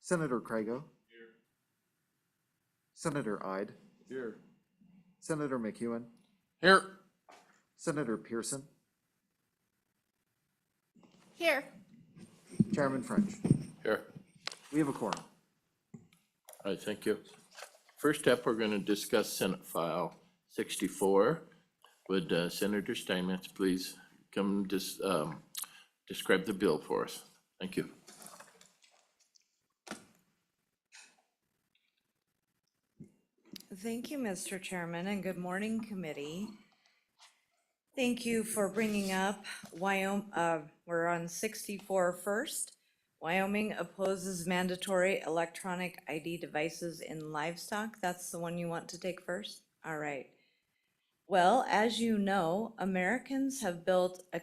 Senator Crago. Here. Senator Ide. Here. Senator McEwen. Here. Senator Pearson. Here. Chairman French. Here. We have a quorum. All right, thank you. First up, we're going to discuss Senate File 64. Would Senator Steinmetz please come describe the bill for us? Thank you. Thank you, Mr. Chairman, and good morning, committee. Thank you for bringing up Wyoming. We're on 64 first. Wyoming opposes mandatory electronic ID devices in livestock. That's the one you want to take first? All right. Well, as you know, Americans have built a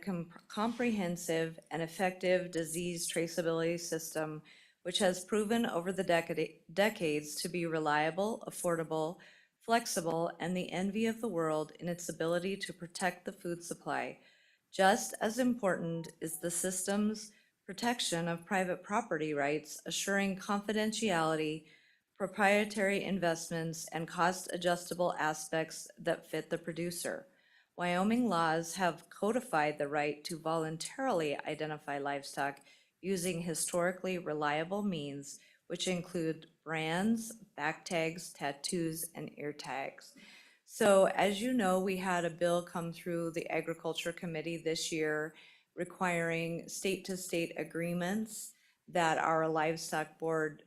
comprehensive and effective disease traceability system, which has proven over the decades to be reliable, affordable, flexible, and the envy of the world in its ability to protect the food supply. Just as important is the system's protection of private property rights, assuring confidentiality, proprietary investments, and cost-adjustable aspects that fit the producer. Wyoming laws have codified the right to voluntarily identify livestock using historically reliable means, which include brands, back tags, tattoos, and ear tags. So as you know, we had a bill come through the Agriculture Committee this year requiring state-to-state agreements that our livestock board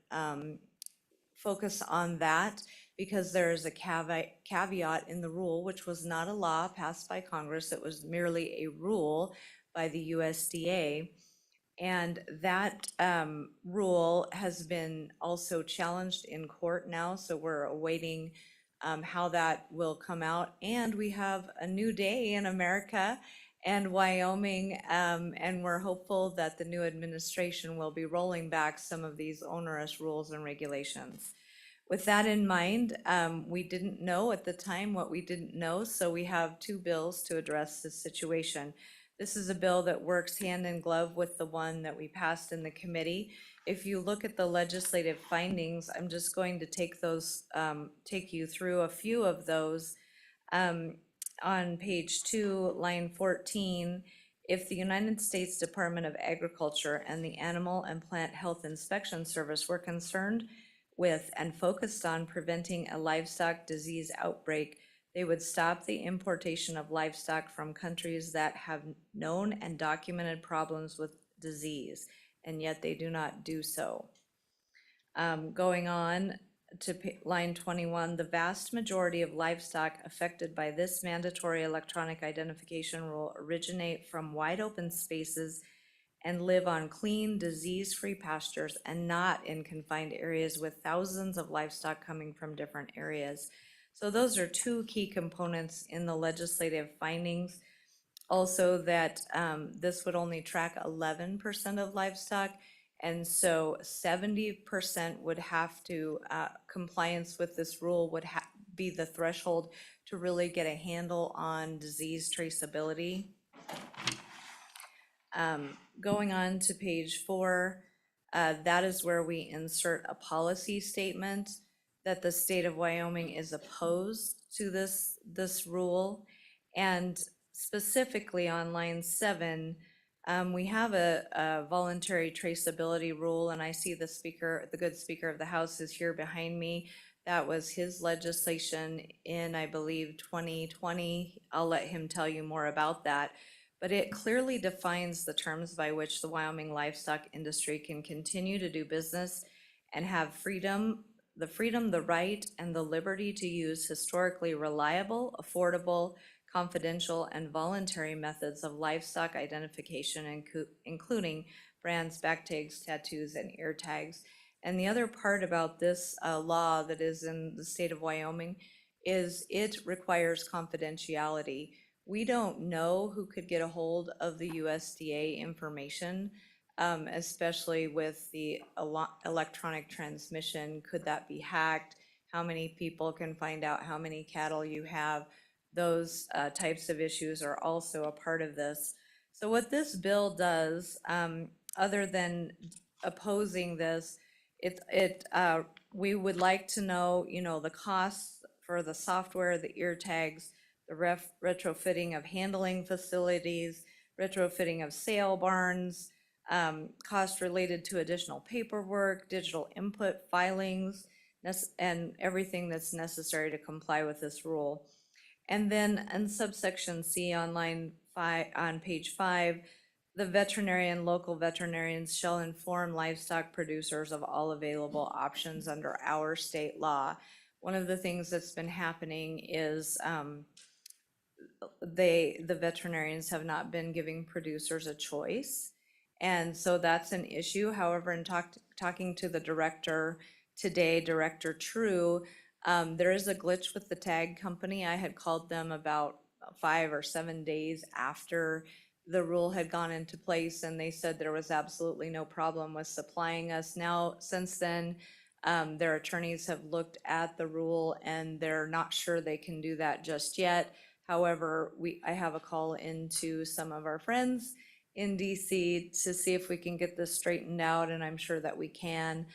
focus on that, because there is a caveat in the rule, which was not a law passed by Congress. It was merely a rule by the USDA. And that rule has been also challenged in court now, so we're awaiting how that will come out. And we have a new day in America and Wyoming, and we're hopeful that the new administration will be rolling back some of these onerous rules and regulations. With that in mind, we didn't know at the time what we didn't know, so we have two bills to address this situation. This is a bill that works hand in glove with the one that we passed in the committee. If you look at the legislative findings, I'm just going to take you through a few of those. On page 2, line 14, if the United States Department of Agriculture and the Animal and Plant Health Inspection Service were concerned with and focused on preventing a livestock disease outbreak, they would stop the importation of livestock from countries that have known and documented problems with disease, and yet they do not do so. Going on to line 21, the vast majority of livestock affected by this mandatory electronic identification rule originate from wide open spaces and live on clean, disease-free pastures and not in confined areas with thousands of livestock coming from different areas. So those are two key components in the legislative findings. Also that this would only track 11% of livestock, and so 70% would have to, compliance with this rule would be the threshold to really get a handle on disease traceability. Going on to page 4, that is where we insert a policy statement that the state of Wyoming is opposed to this rule. And specifically on line 7, we have a voluntary traceability rule, and I see the good Speaker of the House is here behind me. That was his legislation in, I believe, 2020. I'll let him tell you more about that. But it clearly defines the terms by which the Wyoming livestock industry can continue to do business and have the right, and the liberty to use historically reliable, affordable, confidential, and voluntary methods of livestock identification, including brands, back tags, tattoos, and ear tags. And the other part about this law that is in the state of Wyoming is it requires confidentiality. We don't know who could get a hold of the USDA information, especially with the electronic transmission. Could that be hacked? How many people can find out how many cattle you have? Those types of issues are also a part of this. So what this bill does, other than opposing this, We would like to know, the costs for the software, the ear tags, the retrofitting of handling facilities, retrofitting of sale barns, cost related to additional paperwork, digital input filings, and everything that's necessary to comply with this rule. And then in subsection C on line 5, on page 5, the local veterinarians shall inform livestock producers of all available options under our state law. One of the things that's been happening is the veterinarians have not been giving producers a choice. And so that's an issue. However, in talking to the director today, Director True, there is a glitch with the tag company. I had called them about 5 or 7 days after the rule had gone into place, and they said there was absolutely no problem with supplying us. Now, since then, their attorneys have looked at the rule and they're not sure they can do that just yet. However, I have a call into some of our friends in DC to see if we can get this straightened out, and I'm sure that we can.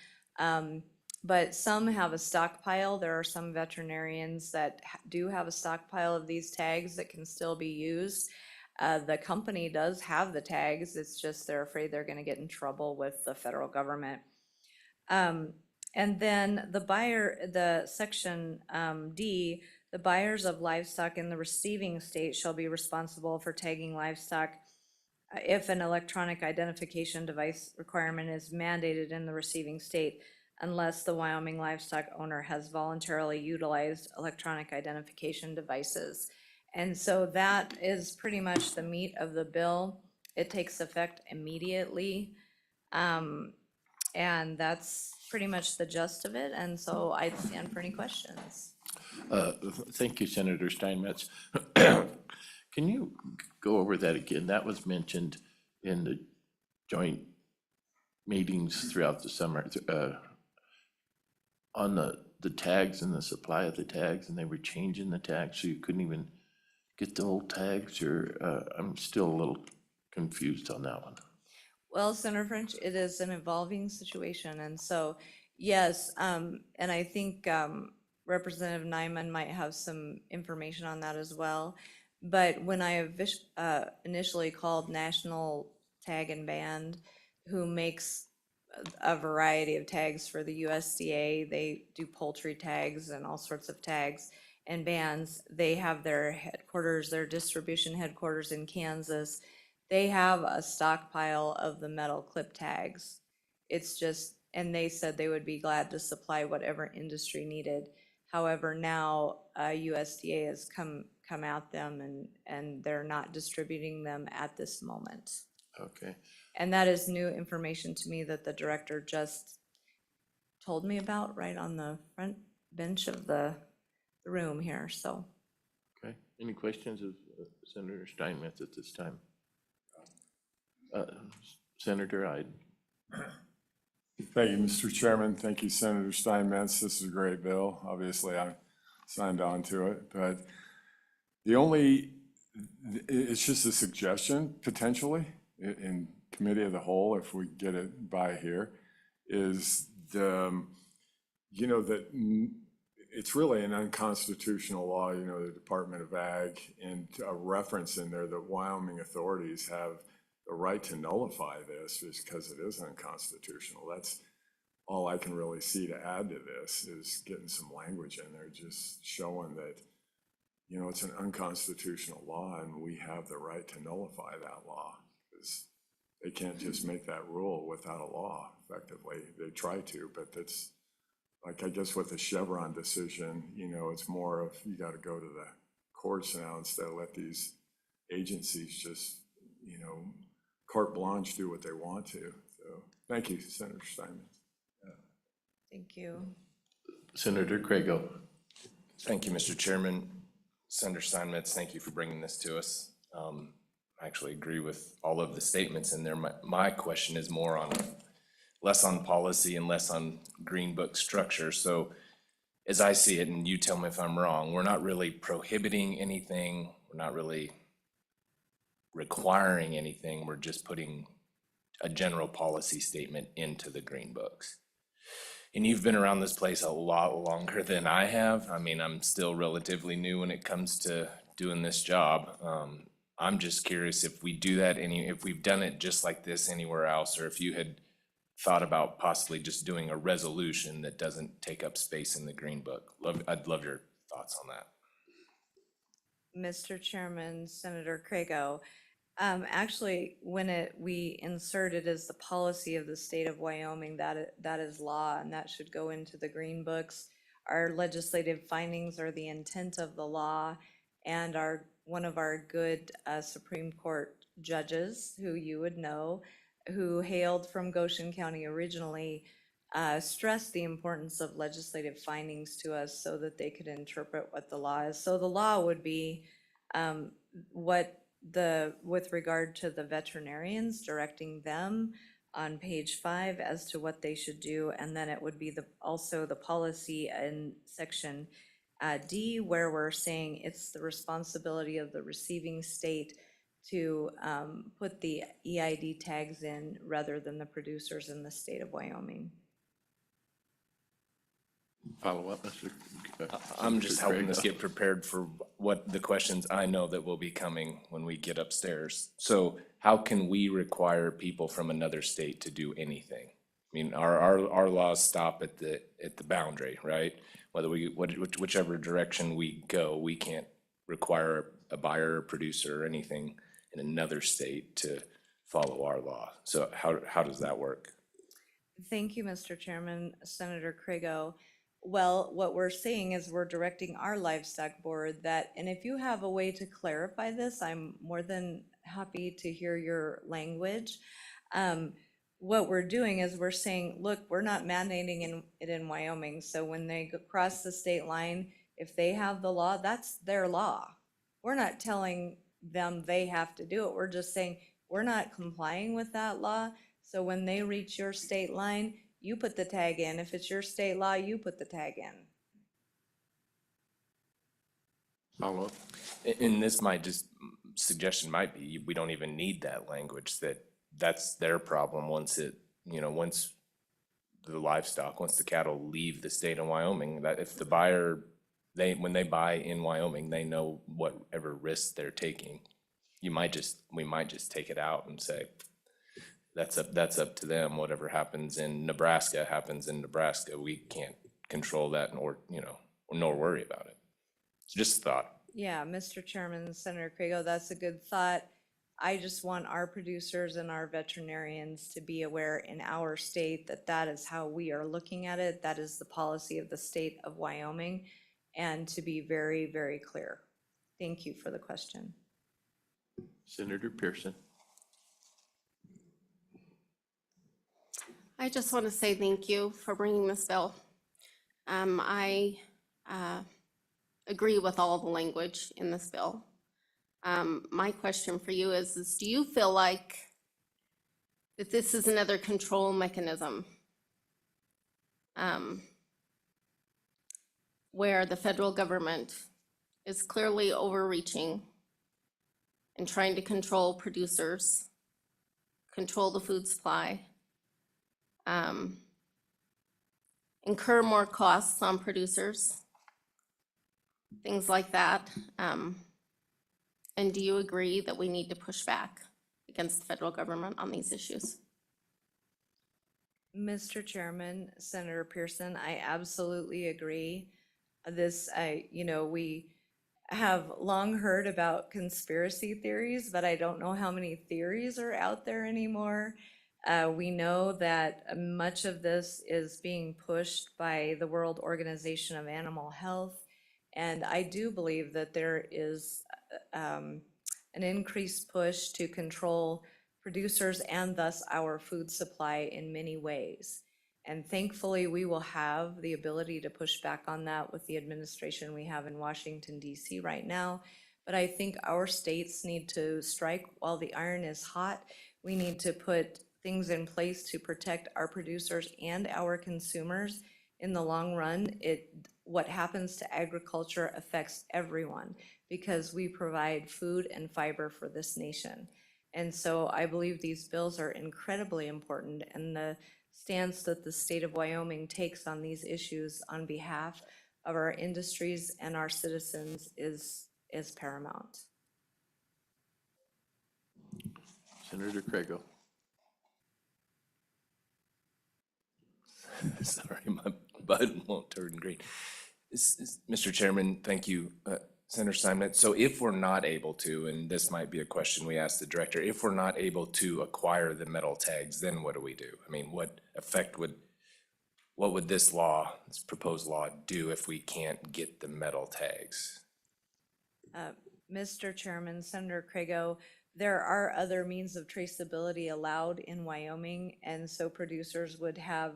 But some have a stockpile. There are some veterinarians that do have a stockpile of these tags that can still be used. The company does have the tags. It's just they're afraid they're gonna get in trouble with the federal government. And then the section D, the buyers of livestock in the receiving state shall be responsible for tagging livestock if an electronic identification device requirement is mandated in the receiving state, unless the Wyoming livestock owner has voluntarily utilized electronic identification devices. And so that is pretty much the meat of the bill. It takes effect immediately. And that's pretty much the gist of it. And so I'd stand for any questions. Thank you, Senator Steinmetz. Can you go over that again? That was mentioned in the joint meetings throughout the summer, on the tags and the supply of the tags, and they were changing the tags, so you couldn't even get the old tags, or I'm still a little confused on that one. Well, Senator French, it is an evolving situation, and so, yes, and I think Representative Nyman might have some information on that as well. But when I initially called National Tag and Band, who makes a variety of tags for the USDA, they do poultry tags and all sorts of tags and bands. They have their headquarters, their distribution headquarters in Kansas. They have a stockpile of the metal clip tags. It's just, and they said they would be glad to supply whatever industry needed. However, now USDA has come at them and they're not distributing them at this moment. Okay. And that is new information to me that the director just told me about right on the front bench of the room here, so. Okay. Any questions of Senator Steinmetz at this time? Senator Ide. Thank you, Mr. Chairman. Thank you, Senator Steinmetz. This is a great bill. Obviously, I signed on to it, but it's just a suggestion, potentially, in committee of the whole, if we get it by here, is that it's really an unconstitutional law, the Department of Ag, and a reference in there that Wyoming authorities have the right to nullify this just because it is unconstitutional. That's all I can really see to add to this, is getting some language in there, just showing that, it's an unconstitutional law and we have the right to nullify that law. Because they can't just make that rule without a law, effectively. They try to, but that's, like, I guess with the Chevron decision, it's more of, you got to go to the courts now instead of let these agencies just, carte blanche, do what they want to. So thank you, Senator Steinmetz. Thank you. Senator Craigo. Thank you, Mr. Chairman. Senator Steinmetz, thank you for bringing this to us. I actually agree with all of the statements in there. My question is more on, less on policy and less on Green Book structure. So as I see it, and you tell me if I'm wrong, we're not really prohibiting anything. We're not really requiring anything. We're just putting a general policy statement into the Green Books. and you've been around this place a lot longer than I have. I mean, I'm still relatively new when it comes to doing this job. I'm just curious if we do that if we've done it just like this anywhere else, or if you had thought about possibly just doing a resolution that doesn't take up space in the Green Book. I'd love your thoughts on that. Mr. Chairman, Senator Crago, actually, when we insert it as the policy of the state of Wyoming, that is law, and that should go into the green books. Our legislative findings are the intent of the law, and one of our good Supreme Court judges, who you would know, who hailed from Goshen County originally, stressed the importance of legislative findings to us so that they could interpret what the law is. So the law would be with regard to the veterinarians, directing them on page 5 as to what they should do, and then it would be also the policy in section D, where we're saying it's the responsibility of the receiving state to put the EID tags in rather than the producers in the state of Wyoming. Follow up, Mr. I'm just Senator helping us Crago. get prepared for what the questions I know that will be coming when we get upstairs. So how can we require people from another state to do anything? I mean, our laws stop at the boundary, right? Whichever direction we go, we can't require a buyer or producer or anything in another state to follow our law. So how does that work? Thank you, Mr. Chairman. Senator Crago. Well, what we're saying is we're directing our livestock board that, and if you have a way to clarify this, I'm more than happy to hear your language. What we're doing is we're saying, look, we're not mandating it in Wyoming. So when they cross the state line, if they have the law, that's their law. We're not telling them they have to do it. We're just saying, we're not complying with that law. So when they reach your state line, you put the tag in. If it's your state law, you put the tag in. Follow up. And this suggestion might be, we don't even need that language, that's their problem once the livestock, once the cattle leave the state of Wyoming, that if the buyer, when they buy in Wyoming, they know whatever risk they're taking. We might just take it out and say, that's up to them. Whatever happens in Nebraska happens in Nebraska. We can't control that nor worry about it. It's just a thought. Yeah, Mr. Chairman, Senator Crago, that's a good thought. I just want our producers and our veterinarians to be aware in our state that that is how we are looking at it. That is the policy of the state of Wyoming, and to be very, very clear. Thank you for the question. Senator Pearson. I just want to say thank you for bringing this bill. I agree with all the language in this bill. My question for you is do you feel like that this is another control mechanism where the federal government is clearly overreaching and trying to control producers, control the food supply, incur more costs on producers, things like that? And do you agree that we need to push back against the federal government on these issues? Mr. Chairman, Senator Pearson, I absolutely agree. We have long heard about conspiracy theories, but I don't know how many theories are out there anymore. We know that much of this is being pushed by the World Organization of Animal Health, and I do believe that there is an increased push to control producers and thus our food supply in many ways. And thankfully, we will have the ability to push back on that with the administration we have in Washington, D.C. right now. But I think our states need to strike while the iron is hot. We need to put things in place to protect our producers and our consumers. In the long run, what happens to agriculture affects everyone because we provide food and fiber for this nation. And so I believe these bills are incredibly important, and the stance that the state of Wyoming takes on these issues on behalf of our industries and our citizens is paramount. Senator Craigo. Sorry, my button won't turn green. Mr. Chairman, thank you, Senator Steinmetz. So if we're not able to, and this might be a question we ask the director, if we're not able to acquire the metal tags, then what do we do? I mean, what would this law, this proposed law do if we can't get the metal tags? Mr. Chairman, Senator Craigo, there are other means of traceability allowed in Wyoming, and so producers would have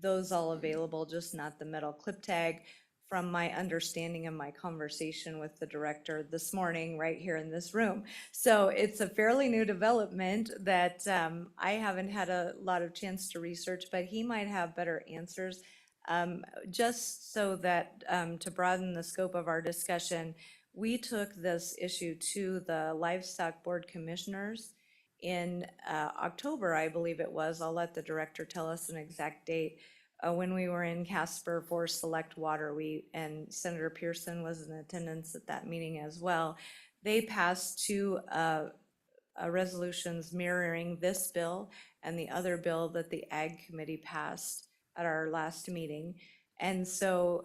those all available, just not the metal clip tag. From my understanding of my conversation with the director this morning, right here in this room. So it's a fairly new development that I haven't had a lot of chance to research, but he might have better answers. Just so that, to broaden the scope of our discussion, we took this issue to the Livestock Board Commissioners in October, I believe it was. I'll let the director tell us an exact date. When we were in Casper for Select Water, and Senator Pearson was in attendance at that meeting as well. They passed two resolutions mirroring this bill and the other bill that the Ag Committee passed at our last meeting. And so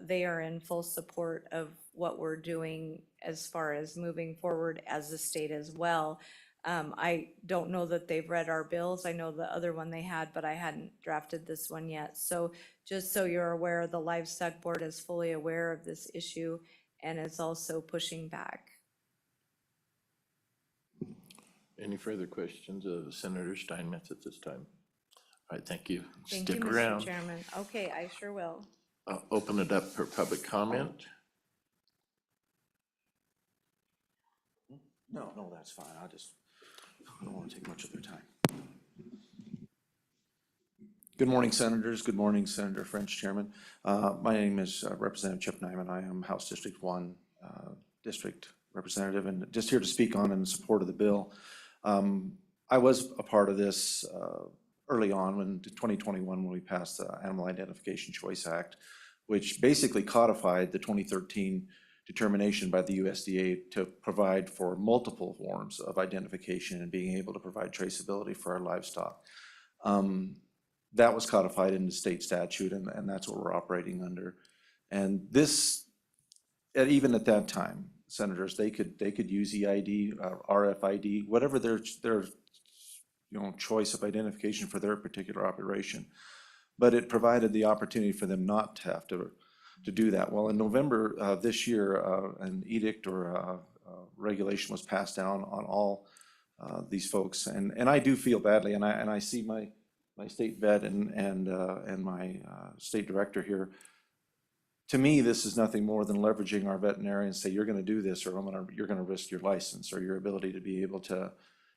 they are in full support of what we're doing as far as moving forward as a state as well. I don't know that they've read our bills. I know the other one they had, but I hadn't drafted this one yet. So just so you're aware, the Livestock Board is fully aware of this issue and is also pushing back. Any further questions of Senator Steinmetz at this time? All right, thank you. Thank you, Stick Mr. around. Chairman. Okay, I sure will. I'll open it up for public comment. No, that's fine. I don't want to take much of their time. Good morning, Senators. Good morning, Senator French, Chairman. My name is Representative Chip Nyman. I am House District 1 District Representative, and just here to speak on and in support of the bill. I was a part of this early on in 2021 when we passed the Animal Identification Choice Act, which basically codified the 2013 determination by the USDA to provide for multiple forms of identification and being able to provide traceability for our livestock. That was codified in the state statute, and that's what we're operating under. And this, even at that time, Senators, they could use EID, RFID, whatever their choice of identification for their particular operation. But it provided the opportunity for them not to have to do that. Well, in November of this year, an edict or regulation was passed down on all these folks, and I do feel badly, and I see my state vet and my state director here. To me, this is nothing more than leveraging our veterinarians. Say, you're going to do this, or you're going to risk your license or your ability to be able to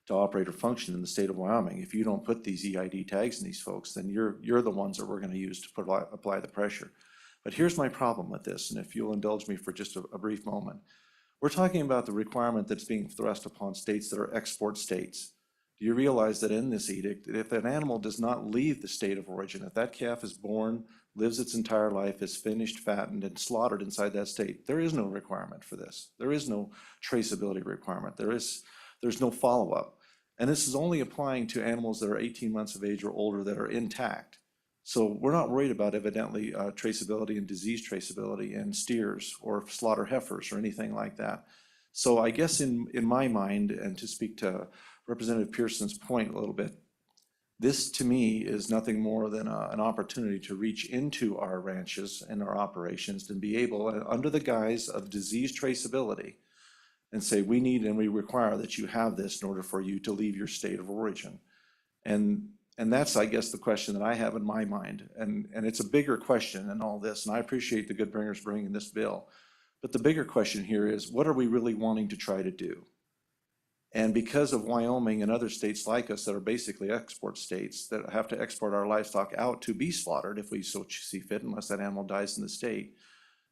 operate or function in the state of Wyoming. If you don't put these EID tags in these folks, then you're the ones that we're going to use to apply the pressure. But here's my problem with this, and if you'll indulge me for just a brief moment. We're talking about the requirement that's being thrust upon states that are export states. Do you realize that in this edict, if an animal does not leave the state of origin, if that calf is born, lives its entire life, is finished, fattened, and slaughtered inside that state, there is no requirement for this. There is no traceability requirement. There's no follow-up. And this is only applying to animals that are 18 months of age or older that are intact. So we're not worried about evidently traceability and disease traceability in steers or slaughter heifers or anything like that. So I guess in my mind, and to speak to Representative Pearson's point a little bit, this to me is nothing more than an opportunity to reach into our ranches and our operations and be able, under the guise of disease traceability, and say we need and we require that you have this in order for you to leave your state of origin. And that's, I guess, the question that I have in my mind. And it's a bigger question than all this. And I appreciate the Good Bringers bringing this bill. But the bigger question here is, what are we really wanting to try to do? And because of Wyoming and other states like us that are basically export states that have to export our livestock out to be slaughtered if we so see fit, unless that animal dies in the state,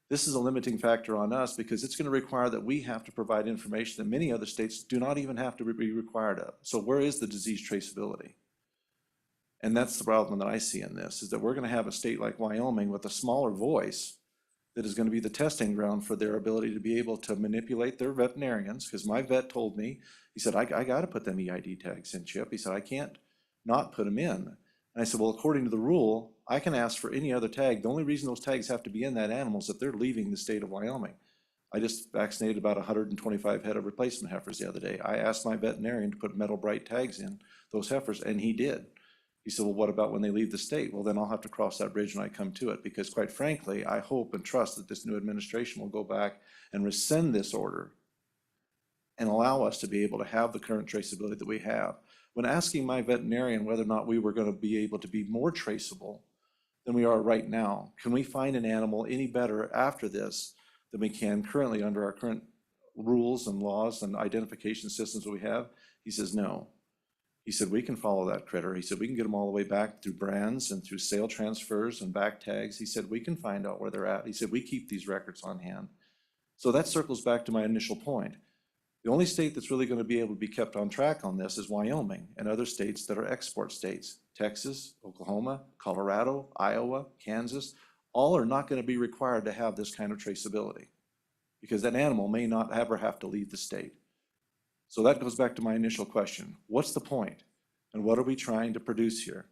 this is a limiting factor on us because it's going to require that we have to provide information that many other states do not even have to be required of. So where is the disease traceability? And that's the problem that I see in this, is that we're gonna have a state like Wyoming with a smaller voice that is gonna be the testing ground for their ability to be able to manipulate their veterinarians, because my vet told me, he said, I gotta put them EID tags in, Chip. He said, I can't not put them in. And I said, well, according to the rule, I can ask for any other tag. The only reason those tags have to be in that animal is if they're leaving the state of Wyoming. I just vaccinated about 125 head of replacement heifers the other day. I asked my veterinarian to put metal bright tags in those heifers, and he did. He said, well, what about when they leave the state? Well, then I'll have to cross that bridge when I come to it, because quite frankly, I hope and trust that this new administration will go back and rescind this order and allow us to be able to have the current traceability that we have. When asking my veterinarian whether or not we were going to be able to be more traceable than we are right now, can we find an animal any better after this than we can currently under our current rules and laws and identification systems that we have? He says, no. He said, we can follow that critter. He said, we can get them all the way back through brands and through sale transfers and back tags. He said, we can find out where they're at. He said, we keep these records on hand. So that circles back to my initial point. The only state that's really going to be able to be kept on track on this is Wyoming and other states that are export states. Texas, Oklahoma, Colorado, Iowa, Kansas, all are not going to be required to have this kind of traceability because that animal may not ever have to leave the state. So that goes back to my initial question. What's the point? And what are we trying to produce here?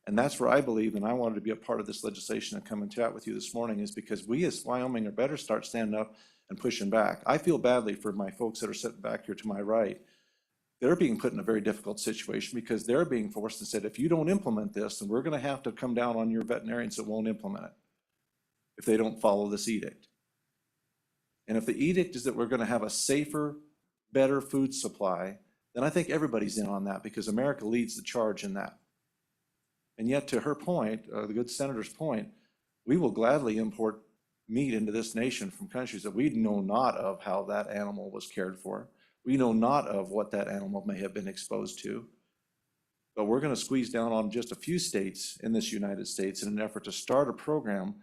And that's where I believe, and I wanted to be a part of this legislation and come and chat with you this morning, is because we as Wyoming are better start standing up and pushing back. I feel badly for my folks that are sitting back here to my right. They're being put in a very difficult situation because they're being forced and said, if you don't implement this, then we're going to have to come down on your veterinarians that won't implement it if they don't follow this edict. And if the edict is that we're going to have a safer, better food supply, then I think everybody's in on that because America leads the charge in that. And yet to her point, the good senator's point, we will gladly import meat into this nation from countries that we know not of how that animal was cared for. We know not of what that animal may have been exposed to. But we're going to squeeze down on just a few states in this United States in an effort to start a program,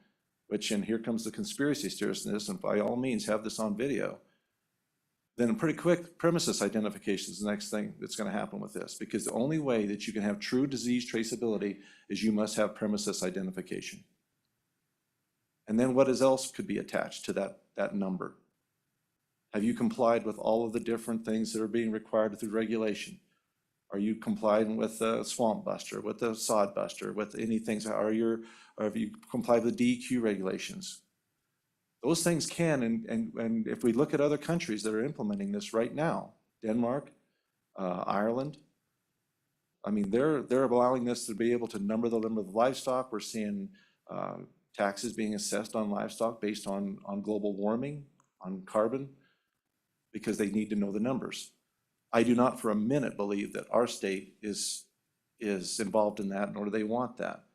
which, and here comes the conspiracy theorist in this, and by all means have this on video. Then pretty quick, premises identification is the next thing that's going to happen with this, because the only way that you can have true disease traceability is you must have premises identification. And then what else could be attached to that number? Have you complied with all of the different things that are being required through regulation? Are you complying with the swamp buster, with the sod buster, with anything? Or have you complied with DEQ regulations? Those things can, and if we look at other countries that are implementing this right now, Denmark, Ireland, I mean, they're allowing this to be able to number the limit of livestock. We're seeing taxes being assessed on livestock based on global warming, on carbon, because they need to know the numbers. I do not for a minute believe that our state is involved in that, nor do they want that.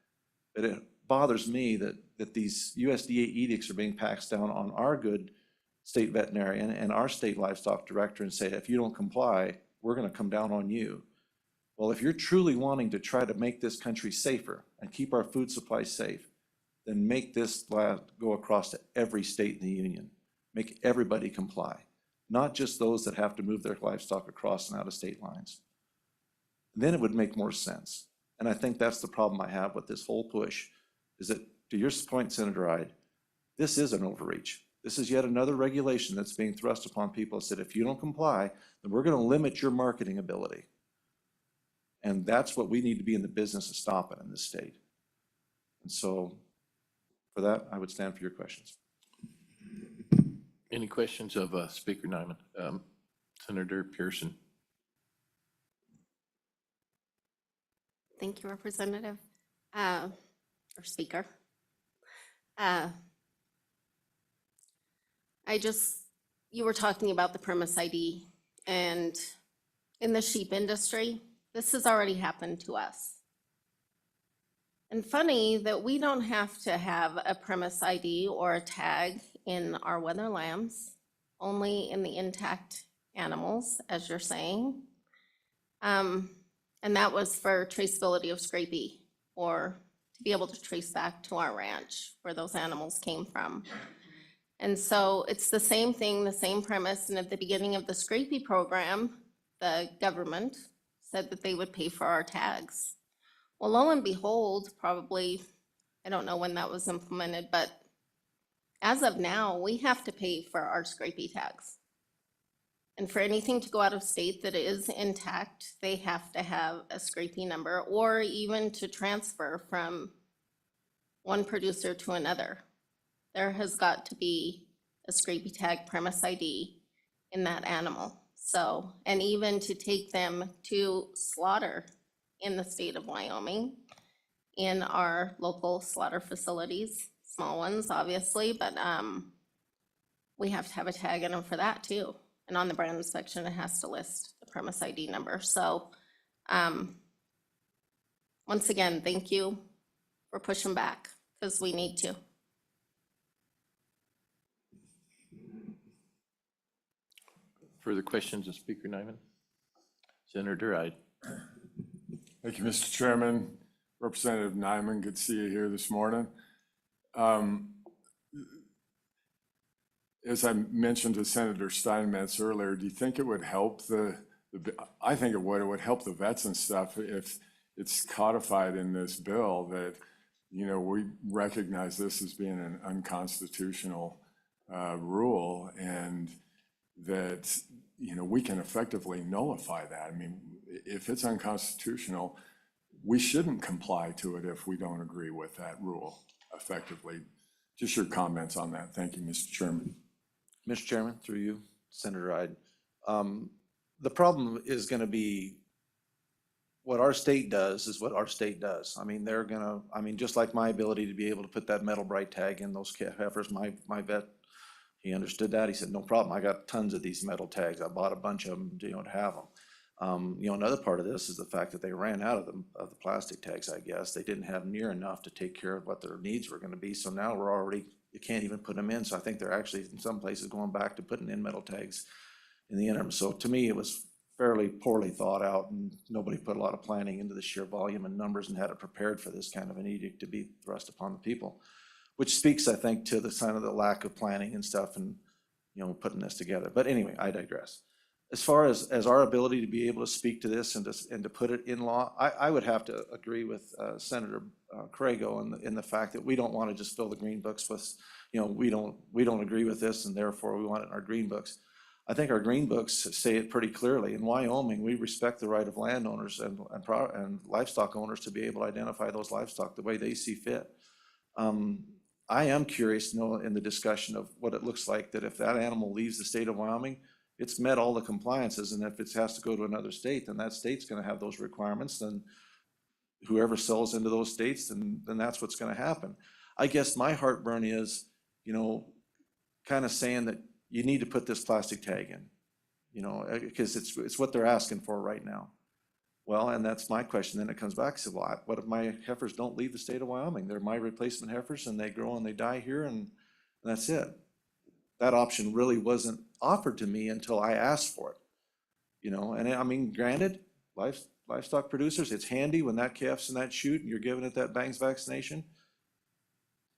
But it bothers me that these USDA edicts are being passed down on our good state veterinarian and our state livestock director and say, if you don't comply, we're going to come down on you. Well, if you're truly wanting to try to make this country safer and keep our food supply safe, then make this go across to every state in the union. Make everybody comply, not just those that have to move their livestock across and out of state lines. Then it would make more sense. And I think that's the problem I have with this whole push, is that, to your point, Senator Ide, this is an overreach. This is yet another regulation that's being thrust upon people that said, if you don't comply, then we're going to limit your marketing ability. And that's what we need to be in the business of stopping in this state. And so for that, I would stand for your questions. Any questions of Speaker Nyman? Senator Pearson? Thank you, Representative, or Speaker. You were talking about the premise ID, and in the sheep industry, this has already happened to us. And funny that we don't have to have a premise ID or a tag in our wether lambs, only in the intact animals, as you're saying. And that was for traceability of scrapie, or to be able to trace back to our ranch where those animals came from. And so it's the same thing, the same premise. And at the beginning of the scrapie program, the government said that they would pay for our tags. Well, lo and behold, probably, I don't know when that was implemented, but as of now, we have to pay for our scrapie tags. And for anything to go out of state that is intact, they have to have a scrapie number, or even to transfer from one producer to another. There has got to be a scrapie tag premise ID in that animal. So, and even to take them to slaughter in the state of Wyoming, in our local slaughter facilities, small ones, obviously, but we have to have a tag in them for that too. And on the brand inspection, it has to list the premise ID number. So, once again, thank you for pushing back, because we need to. Further questions of Speaker Nyman? Senator Ide. Thank you, Mr. Chairman. Representative Nyman, good to see you here this morning. As I mentioned to Senator Steinmetz earlier, do you think it would help I think it would help the vets and stuff if it's codified in this bill that, you know, we recognize this as being an unconstitutional rule, and that, you know, we can effectively nullify that. I mean, if it's unconstitutional, we shouldn't comply to it if we don't agree with that rule effectively. Just your comments on that. Thank you, Mr. Chairman. Mr. Chairman, through you, Senator Ide. The problem is going to be what our state does is what our state does. I mean, they're going to, I mean, just like my ability to be able to put that metal bright tag in those heifers, my vet, he understood that. He said, no problem. I got tons of these metal tags. I bought a bunch of them, you know, to have them. You know, another part of this is the fact that they ran out of the plastic tags, I guess. They didn't have near enough to take care of what their needs were going to be. So now we're already, you can't even put them in. So I think they're actually in some places going back to putting in metal tags in the interim. So to me, it was fairly poorly thought out, and nobody put a lot of planning into the sheer volume and numbers and had it prepared for this kind of an edict to be thrust upon the people, which speaks, I think, to the sign of the lack of planning and stuff and, you know, putting this together. But anyway, I digress. As far as our ability to be able to speak to this and to put it in law, I would have to agree with Senator Crago in the fact that we don't want to just fill the green books with, you know, we don't agree with this and therefore we want it in our green books. I think our green books say it pretty clearly. In Wyoming, we respect the right of landowners and livestock owners to be able to identify those livestock the way they see fit. I am curious to know in the discussion of what it looks like that if that animal leaves the state of Wyoming, it's met all the compliances, and if it has to go to another state, then that state's gonna have those requirements, then whoever sells into those states, then that's what's gonna happen. I guess my heartburn is, you know, kind of saying that you need to put this plastic tag in, you know, because it's what they're asking for right now. Well, and that's my question. Then it comes back, so well, what if my heifers don't leave the state of Wyoming? They're my replacement heifers and they grow and they die here and that's it. That option really wasn't offered to me until I asked for it, you know, and I mean, granted, livestock producers, it's handy when that calf's in that chute and you're giving it that Bangs vaccination,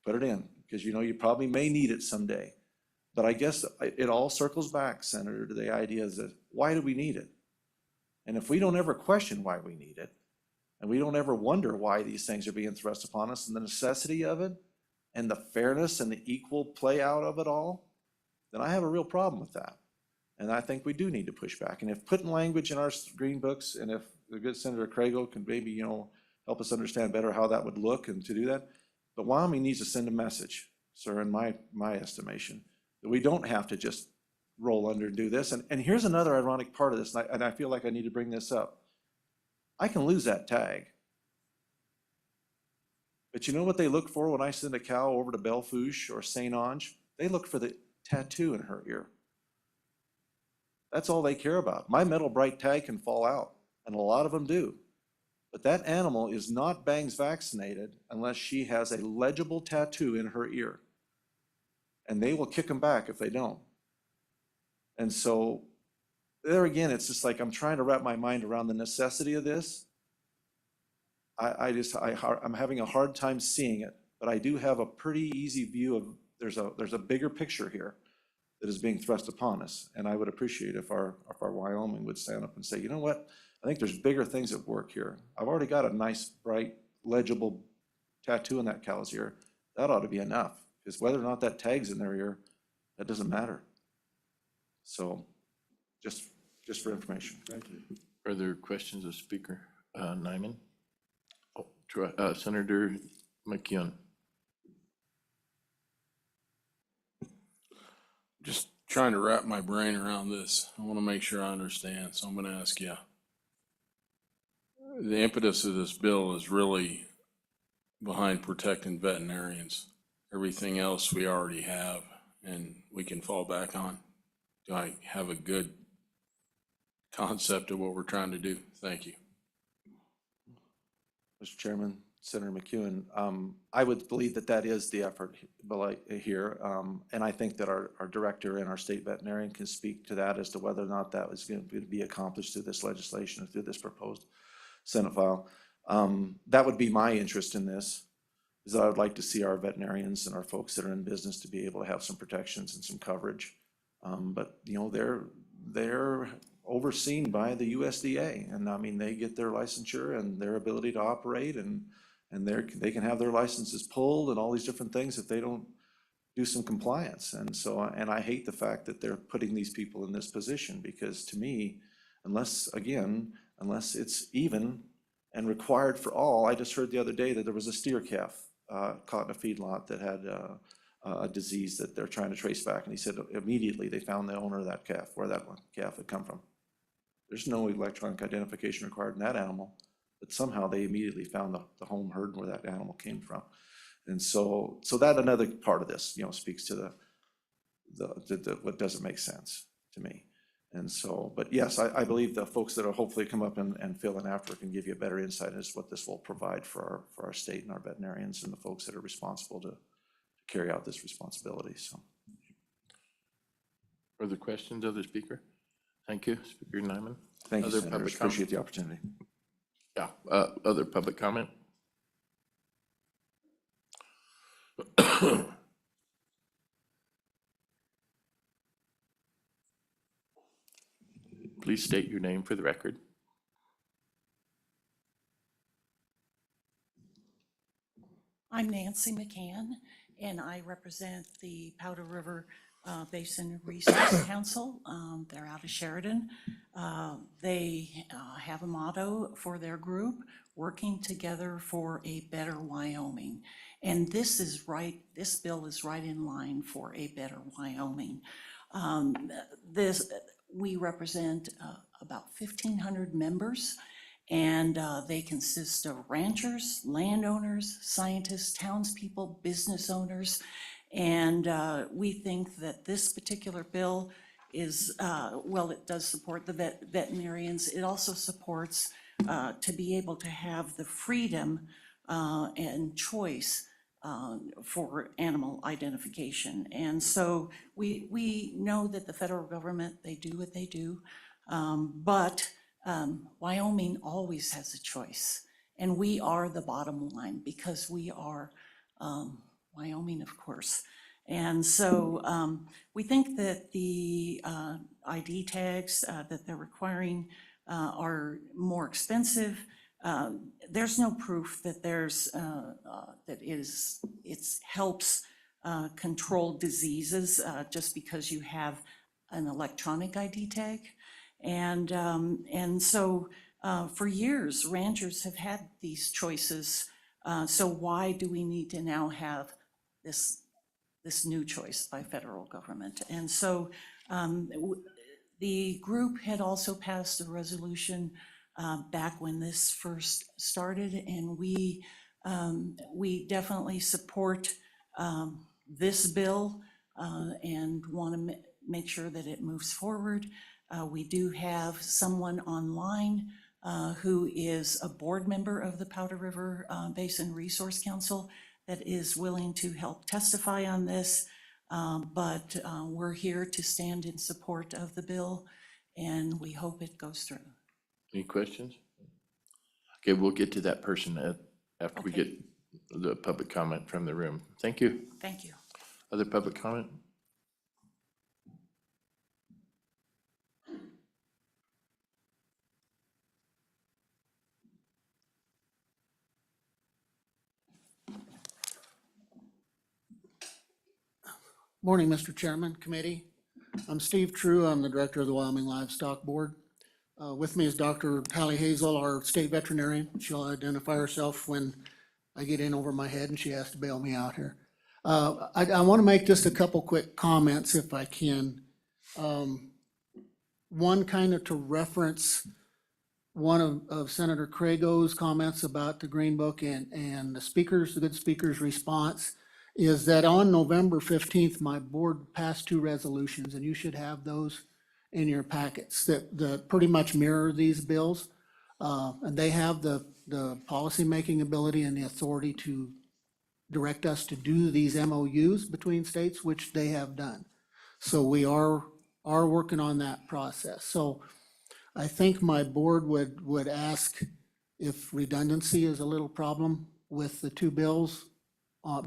put it in, because you know, you probably may need it someday. But I guess it all circles back, Senator, to the idea that why do we need it? And if we don't ever question why we need it, and we don't ever wonder why these things are being thrust upon us and the necessity of it, and the fairness and the equal play out of it all, then I have a real problem with that. And I think we do need to push back. And if putting language in our green books, and if the good Senator Crago can maybe, you know, help us understand better how that would look and to do that, but Wyoming needs to send a message, sir, in my estimation, that we don't have to just roll under and do this. And here's another ironic part of this, and I feel like I need to bring this up. I can lose that tag. But you know what they look for when I send a cow over to Belle Fourche or St. Ange? They look for the tattoo in her ear. That's all they care about. My metal bright tag can fall out, and a lot of them do. But that animal is not Bangs vaccinated unless she has a legible tattoo in her ear. And they will kick them back if they don't. And so there again, it's just like I'm trying to wrap my mind around the necessity of this. I'm having a hard time seeing it, but I do have a pretty easy view of there's a bigger picture here that is being thrust upon us. And I would appreciate if our Wyoming would stand up and say, you know what, I think there's bigger things at work here. I've already got a nice, bright, legible tattoo on that cow's ear. That ought to be enough, because whether or not that tag's in their ear, that doesn't matter. So, just for information. Thank you. Further questions of Speaker Nyman? Oh, Senator McKeon. Just trying to wrap my brain around this. I want to make sure I understand, so I'm going to ask you. The impetus of this bill is really behind protecting veterinarians. Everything else we already have and we can fall back on. Do I have a good concept of what we're trying to do? Thank you. Mr. Chairman, Senator McEwen, I would believe that that is the effort here. And I think that our director and our state veterinarian can speak to that as to whether or not that was going to be accomplished through this legislation, or through this proposed Senate file. That would be my interest in this, is that I would like to see our veterinarians and our folks that are in business to be able to have some protections and some coverage. But, you know, they're overseen by the USDA, and I mean, they get their licensure and their ability to operate, and they can have their licenses pulled and all these different things if they don't do some compliance. And so, and I hate the fact that they're putting these people in this position, because to me, unless it's even and required for all. I just heard the other day that there was a steer calf caught in a feedlot that had a disease that they're trying to trace back. And he said immediately they found the owner of that calf, where that one calf had come from. There's no electronic identification required in that animal, but somehow they immediately found the home herd where that animal came from. And so that another part of this, you know, speaks to the what doesn't make sense to me. And so, but yes, I believe the folks that will hopefully come up and fill in after can give you a better insight as to what this will provide for our state and our veterinarians and the folks that are responsible to carry out this responsibility. So, Further questions of the speaker? Thank you, Speaker Nyman. thank you, Other Senators. public Appreciate the opportunity. Yeah, other public comment? Please state your name for the record. I'm Nancy McCann, and I represent the Powder River Basin Resource Council. They're out of Sheridan. They have a motto for their group: working together for a better Wyoming. And this bill is right in line for a better Wyoming. We represent about 1,500 members, and they consist of ranchers, landowners, scientists, townspeople, business owners. And we think that this particular bill is, well, it does support the veterinarians. It also supports to be able to have the freedom and choice for animal identification. And so we know that the federal government, they do what they do, but Wyoming always has a choice. And we are the bottom line, because we are Wyoming, of course. And so we think that the ID tags that they're requiring are more expensive. There's no proof that it helps control diseases just because you have an electronic ID tag. And so for years, ranchers have had these choices. So why do we need to now have this new choice by federal government? And so the group had also passed a resolution back when this first started, and we definitely support this bill and want to make sure that it moves forward. We do have someone online who is a board member of the Powder River Basin Resource Council that is willing to help testify on this, but we're here to stand in support of the bill, and we hope it goes through. Any questions? Okay, we'll get to that person after we Okay. get the public comment from the room. Thank you. Thank you. Other public comment? Morning, Mr. Chairman, committee. I'm Steve True. I'm the director of the Wyoming Livestock Board. With me is Dr. Hallie Hazel, our state veterinarian. She'll identify herself when I get in over my head and she has to bail me out here. I want to make just a couple quick comments if I can. One kind of to reference one of Senator Crago's comments about the Green Book and the good speaker's response is that on November 15th, my board passed 2 resolutions, and you should have those in your packets that pretty much mirror these bills. And they have the policymaking ability and the authority to direct us to do these MOUs between states, which they have done. So we are working on that process. So I think my board would ask if redundancy is a little problem with the 2 bills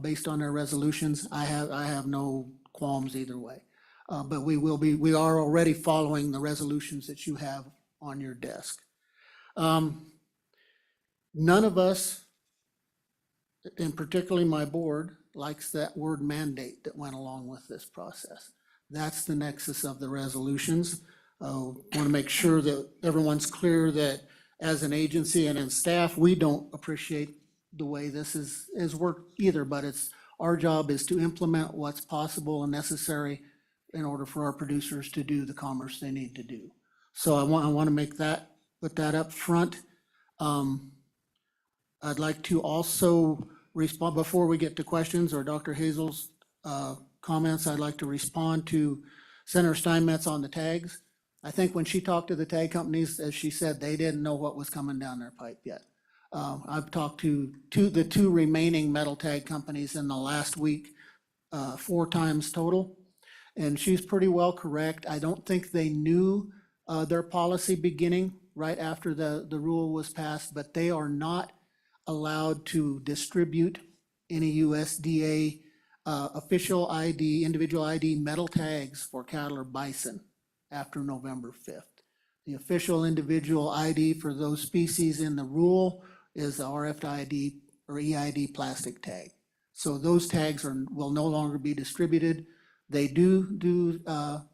based on their resolutions. I have no qualms either way. But we are already following the resolutions that you have on your desk. None of us, and particularly my board, likes that word mandate that went along with this process. That's the nexus of the resolutions. Want to make sure that everyone's clear that as an agency and in staff, we don't appreciate the way this is worked either, but our job is to implement what's possible and necessary in order for our producers to do the commerce they need to do. So I want to put that up front. I'd like to also respond, before we get to questions or Dr. Hazel's comments, I'd like to respond to Senator Steinmetz on the tags. I think when she talked to the tag companies, as she said, they didn't know what was coming down their pipe yet. I've talked to the 2 remaining metal tag companies in the last week, 4 times total. And she's pretty well correct. I don't think they knew their policy beginning right after the rule was passed, but they are not allowed to distribute any USDA official ID, individual ID metal tags for cattle or bison after November 5th. The official individual ID for those species in the rule is the RFID or EID plastic tag. So those tags will no longer be distributed. They do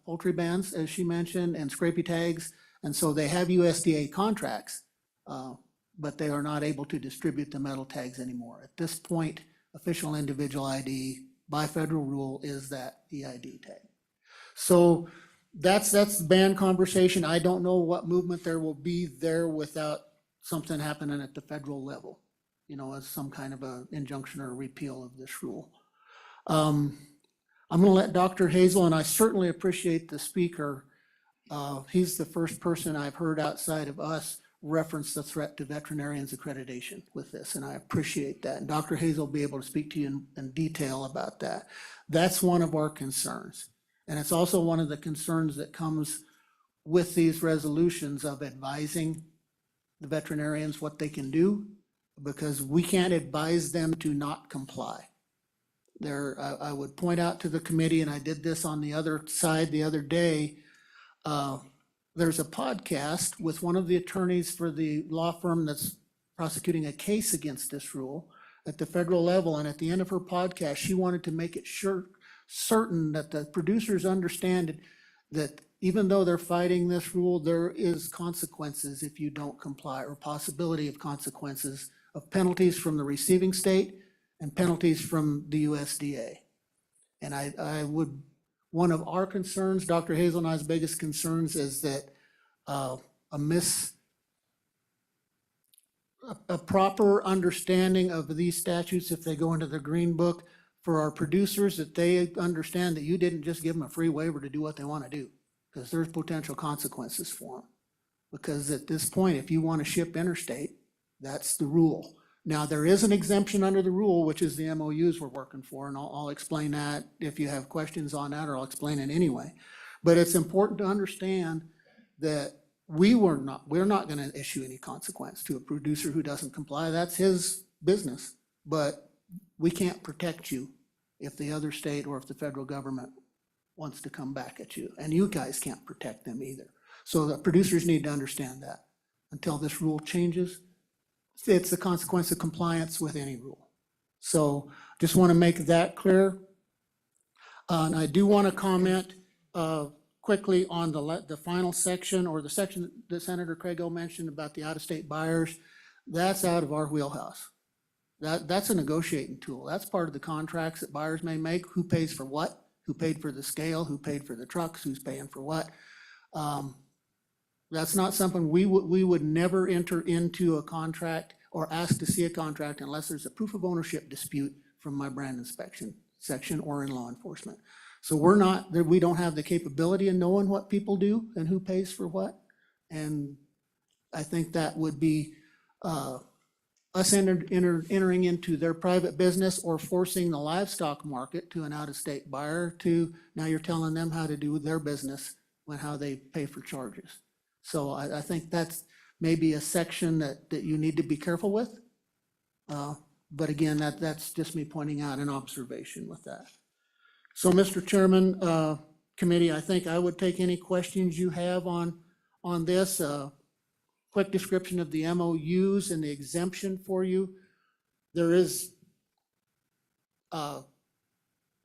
poultry bands, as she mentioned, and scrapie tags. And so they have USDA contracts, but they are not able to distribute the metal tags anymore. At this point, official individual ID by federal rule is that EID tag. So that's the ban conversation. I don't know what movement there will be there without something happening at the federal level, as some kind of an injunction or a repeal of this rule. I'm going to let Dr. Hazel, and I certainly appreciate the speaker. He's the first person I've heard outside of us reference the threat to veterinarians accreditation with this, and I appreciate that. And Dr. Hazel will be able to speak to you in detail about that. That's one of our concerns. And it's also one of the concerns that comes with these resolutions of advising the veterinarians what they can do, because we can't advise them to not comply. I would point out to the committee, and I did this on the other side the other day, there's a podcast with one of the attorneys for the law firm that's prosecuting a case against this rule at the federal level. And at the end of her podcast, she wanted to make it certain that the producers understand that even though they're fighting this rule, there is consequences if you don't comply, or possibility of consequences of penalties from the receiving state and penalties from the USDA. And one of our concerns, Dr. Hazel and I's biggest concerns, is that a proper understanding of these statutes, if they go into the Green Book, for our producers, that they understand that you didn't just give them a free waiver to do what they want to do, because there's potential consequences for them. Because at this point, if you want to ship interstate, that's the rule. Now, there is an exemption under the rule, which is the MOUs we're working for, and I'll explain that if you have questions on that, or I'll explain it anyway. But it's important to understand that we're not going to issue any consequence to a producer who doesn't comply. That's his business. But we can't protect you if the other state or if the federal government wants to come back at you. And you guys can't protect them either. So the producers need to understand that. Until this rule changes, it's the consequence of compliance with any rule. So just want to make that clear. And I do want to comment quickly on the final section, or the section that Senator Craigo mentioned about the out-of-state buyers. That's out of our wheelhouse. That's a negotiating tool. That's part of the contracts that buyers may make. Who pays for what? Who paid for the scale? Who paid for the trucks? Who's paying for what? That's not something we would never enter into a contract or ask to see a contract unless there's a proof of ownership dispute from my brand inspection section or in law enforcement. So we don't have the capability of knowing what people do and who pays for what. And I think that would be us entering into their private business or forcing the livestock market to an out-of-state buyer to, now you're telling them how to do their business when how they pay for charges. So I think that's maybe a section that you need to be careful with. But again, that's just me pointing out an observation with that. So, Mr. Chairman, committee, I think I would take any questions you have on this. Quick description of the MOUs and the exemption for you. There is,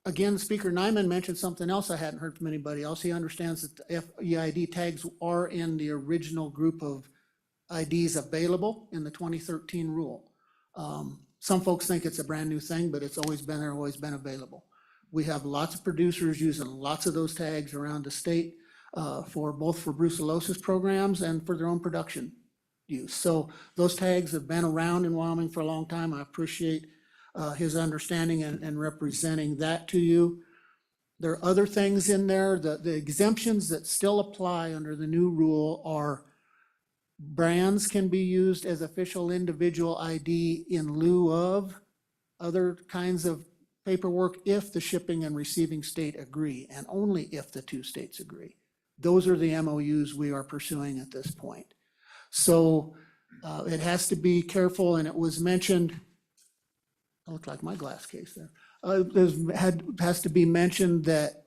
again, Speaker Nyman mentioned something else I hadn't heard from anybody else. He understands that the FEID tags are in the original group of IDs available in the 2013 rule. Some folks think it's a brand new thing, but it's always been there, always been available. We have lots of producers using lots of those tags around the state for both for brucellosis programs and for their own production use. So those tags have been around in Wyoming for a long time. I appreciate his understanding and representing that to you. There are other things in there. The exemptions that still apply under the new rule are brands can be used as official individual ID in lieu of other kinds of paperwork if the shipping and receiving state agree, and only if the two states agree. Those are the MOUs we are pursuing at this point. So it has to be careful, and it was mentioned, I look like my glass case there. Has to be mentioned that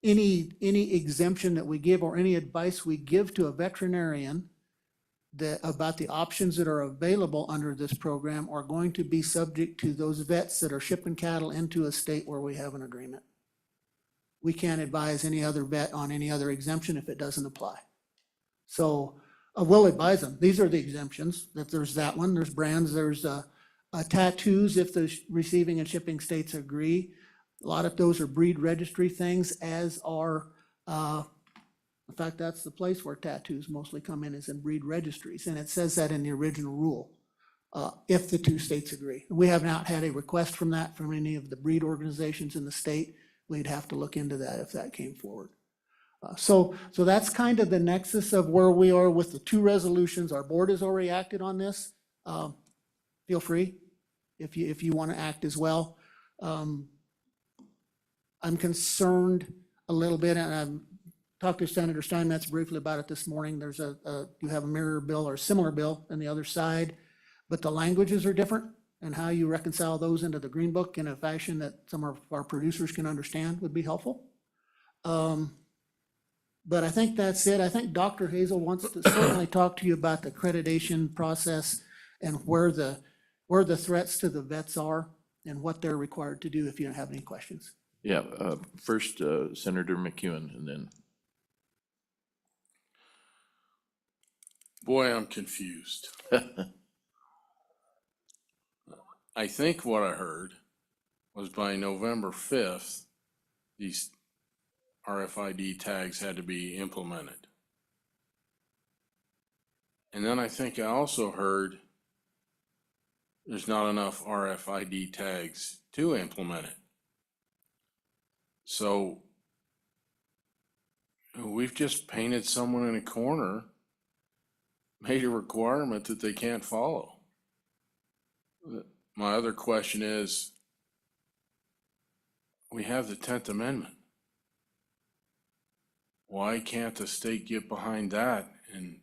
any exemption that we give or any advice we give to a veterinarian about the options that are available under this program are going to be subject to those vets that are shipping cattle into a state where we have an agreement. We can't advise any other vet on any other exemption if it doesn't apply. So we'll advise them. These are the exemptions. That there's that one. There's brands. There's tattoos if the receiving and shipping states agree. A lot of those are breed registry things, as are, in fact, that's the place where tattoos mostly come in, is in breed registries. And it says that in the original rule, if the two states agree. We have not had a request from that from any of the breed organizations in the state. We'd have to look into that if that came forward. So that's kind of the nexus of where we are with the two resolutions. Our board has already acted on this. Feel free if you want to act as well. I'm concerned a little bit, and I've talked to Senator Steinmetz briefly about it this morning. There's you have a mirror bill or a similar bill on the other side, but the languages are different, and how you reconcile those into the Green Book in a fashion that some of our producers can understand would be helpful. But I think that's it. I think Dr. Hazel wants to certainly talk to you about the accreditation process and where the threats to the vets are and what they're required to do if you don't have any questions. Yeah, first Senator McEwen, and then. Boy, I'm confused. I think what I heard was by November 5th, these RFID tags had to be implemented. And then I think I also heard there's not enough RFID tags to implement it. So we've just painted someone in a corner, made a requirement that they can't follow. My other question is, we have the 10th Amendment. Why can't the state get behind that and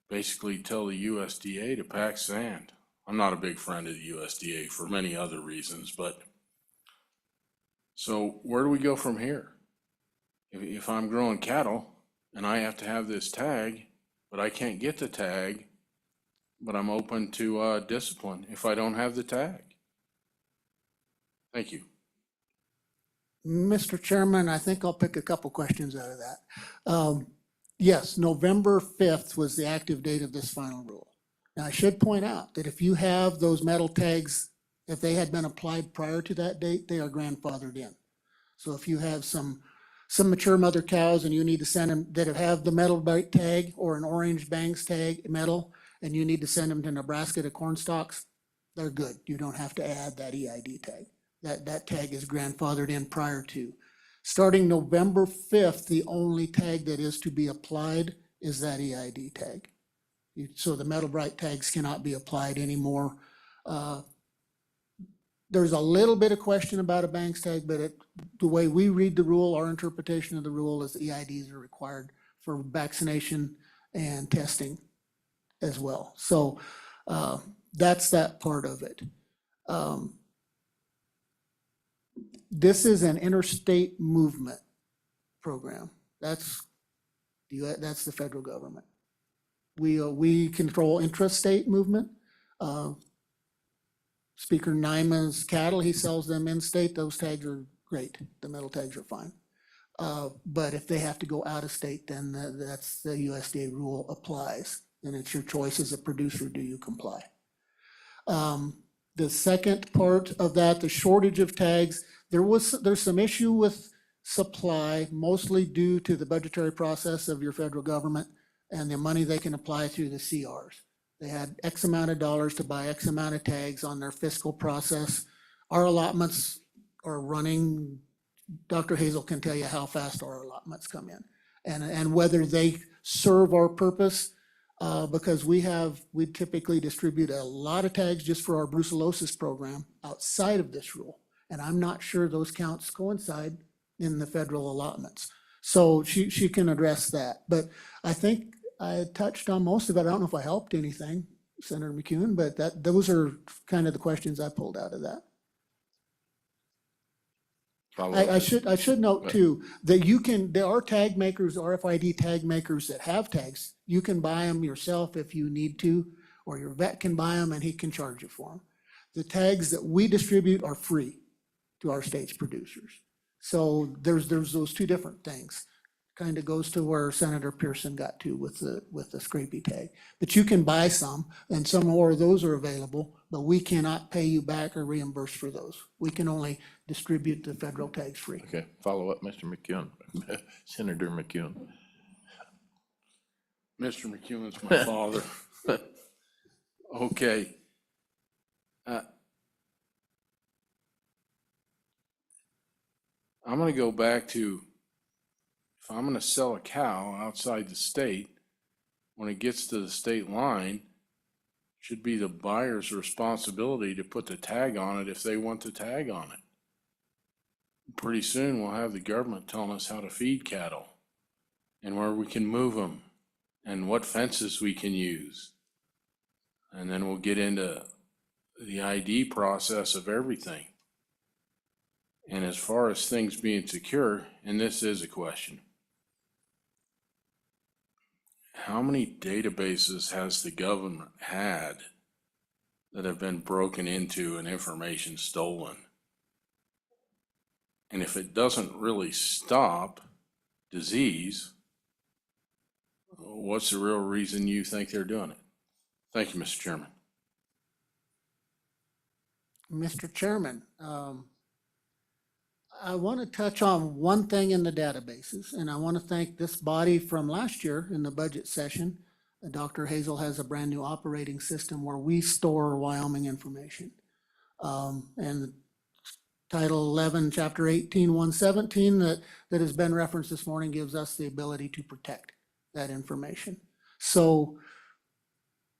basically tell the USDA to pack sand? I'm not a big friend of the USDA for many other reasons, but so where do we go from here? If I'm growing cattle and I have to have this tag, but I can't get the tag, but I'm open to discipline if I don't have the tag. Thank you. Mr. Chairman, I think I'll pick a couple questions out of that. Yes, November 5th was the active date of this final rule. Now, I should point out that if you have those metal tags, if they had been applied prior to that date, they are grandfathered in. So if you have some mature mother cows and you need to send them that have the metal bite tag or an orange bangs tag metal, and you need to send them to Nebraska to corn stalks, they're good. You don't have to add that EID tag. That tag is grandfathered in prior to. Starting November 5th, the only tag that is to be applied is that EID tag. So the metal bright tags cannot be applied anymore. There's a little bit of question about a banks tag, but the way we read the rule, our interpretation of the rule is the EIDs are required for vaccination and testing as well. So that's that part of it. This is an interstate movement program. That's the federal government. We control intrastate movement. Speaker Nyman's cattle, he sells them in state. Those tags are great. The metal tags are fine. But if they have to go out of state, then that's the USDA rule applies. And it's your choice as a producer, do you comply? The second part of that, the shortage of tags, there's some issue with supply, mostly due to the budgetary process of your federal government and the money they can apply through the CRs. They had X amount of dollars to buy X amount of tags on their fiscal process. Our allotments are running, Dr. Hazel can tell you how fast our allotments come in and whether they serve our purpose. Because we typically distribute a lot of tags just for our brucellosis program outside of this rule. And I'm not sure those counts coincide in the federal allotments. So she can address that. But I think I touched on most of it. I don't know if I helped anything, Senator McEwen, but those are kind of the questions I pulled out of that. I should note too, that there are tag makers, RFID tag makers that have tags. You can buy them yourself if you need to, or your vet can buy them and he can charge you for them. The tags that we distribute are free to our state's producers. So there's those two different things. Kind of goes to where Senator Pearson got to with the scrapey tag. But you can buy some, and some more of those are available, but we cannot pay you back or reimburse for those. We can only distribute the federal tags free. Okay, follow up, Mr. McEwen, Senator McEwen. Mr. McEwen's my father. Okay. I'm gonna go back to, if I'm gonna sell a cow outside the state, when it gets to the state line, should be the buyer's responsibility to put the tag on it if they want the tag on it. Pretty soon we'll have the government telling us how to feed cattle and where we can move them and what fences we can use. And then we'll get into the ID process of everything. And as far as things being secure, and this is a question, how many databases has the government had that have been broken into and information stolen? And if it doesn't really stop disease, what's the real reason you think they're doing it? Thank you, Mr. Chairman. Mr. Chairman, I want to touch on one thing in the databases, and I want to thank this body from last year in the budget session. Dr. Hazel has a brand new operating system where we store Wyoming information. And Title 11, Chapter 18, 117 that has been referenced this morning gives us the ability to protect that information. So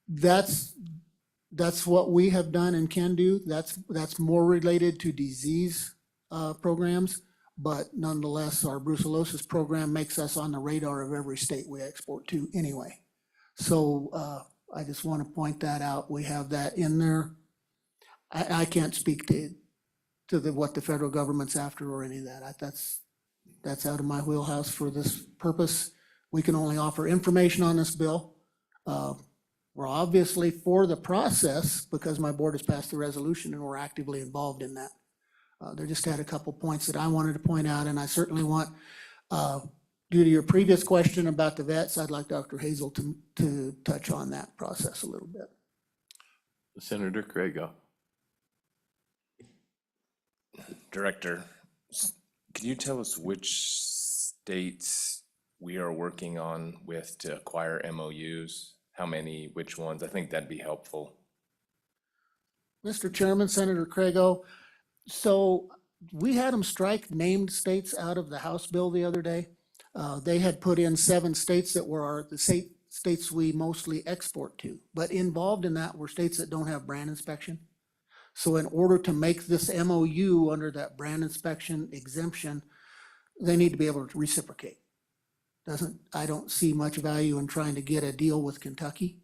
that's what we have done and can do. That's more related to disease programs, but nonetheless, our brucellosis program makes us on the radar of every state we export to anyway. So I just want to point that out. We have that in there. I can't speak to what the federal government's after or any of that. That's out of my wheelhouse for this purpose. We can only offer information on this bill. We're obviously for the process because my board has passed the resolution and we're actively involved in that. There just had a couple points that I wanted to point out, and I certainly want, due to your previous question about the vets, I'd like Dr. Hazel to touch on that process a little bit. Senator Craigo. Director, could you tell us which states we are working on with to acquire MOUs? How many, which ones? I think that'd be helpful. Mr. Chairman, Senator Craigo, so we had them strike named states out of the House bill the other day. They had put in 7 states that were the states we mostly export to, but involved in that were states that don't have brand inspection. So in order to make this MOU under that brand inspection exemption, they need to be able to reciprocate. I don't see much value in trying to get a deal with Kentucky.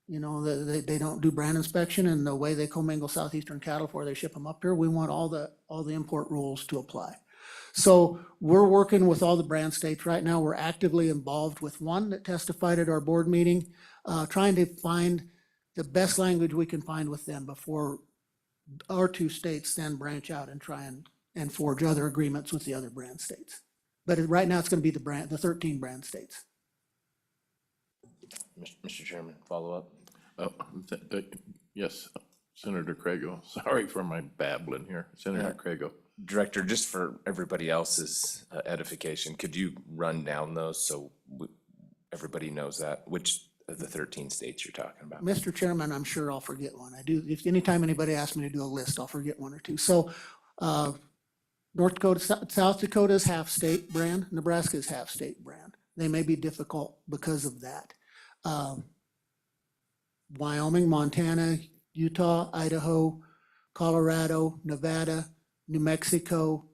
You know, they don't do brand inspection, and the way they commingle southeastern cattle before they ship them up here, we want all the import rules to apply. So we're working with all the brand states right now. We're actively involved with one that testified at our board meeting, trying to find the best language we can find with them before our 2 states then branch out and try and forge other agreements with the other brand states. But right now, it's going to be the 13 brand states. Mr. Chairman, follow up? Oh, yes, Senator Craigo. Sorry for my babbling here. Senator Craigo. Director, just for everybody else's edification, could you run down those so everybody knows that? Which of the 13 states you're talking about? Mr. Chairman, I'm sure I'll forget one. I do, if anytime anybody asks me to do a list, I'll forget 1 or 2. So North Dakota, South Dakota is half state brand, Nebraska is half state brand. They may be difficult because of that. Wyoming, Montana, Utah, Idaho, Colorado, Nevada, New Mexico,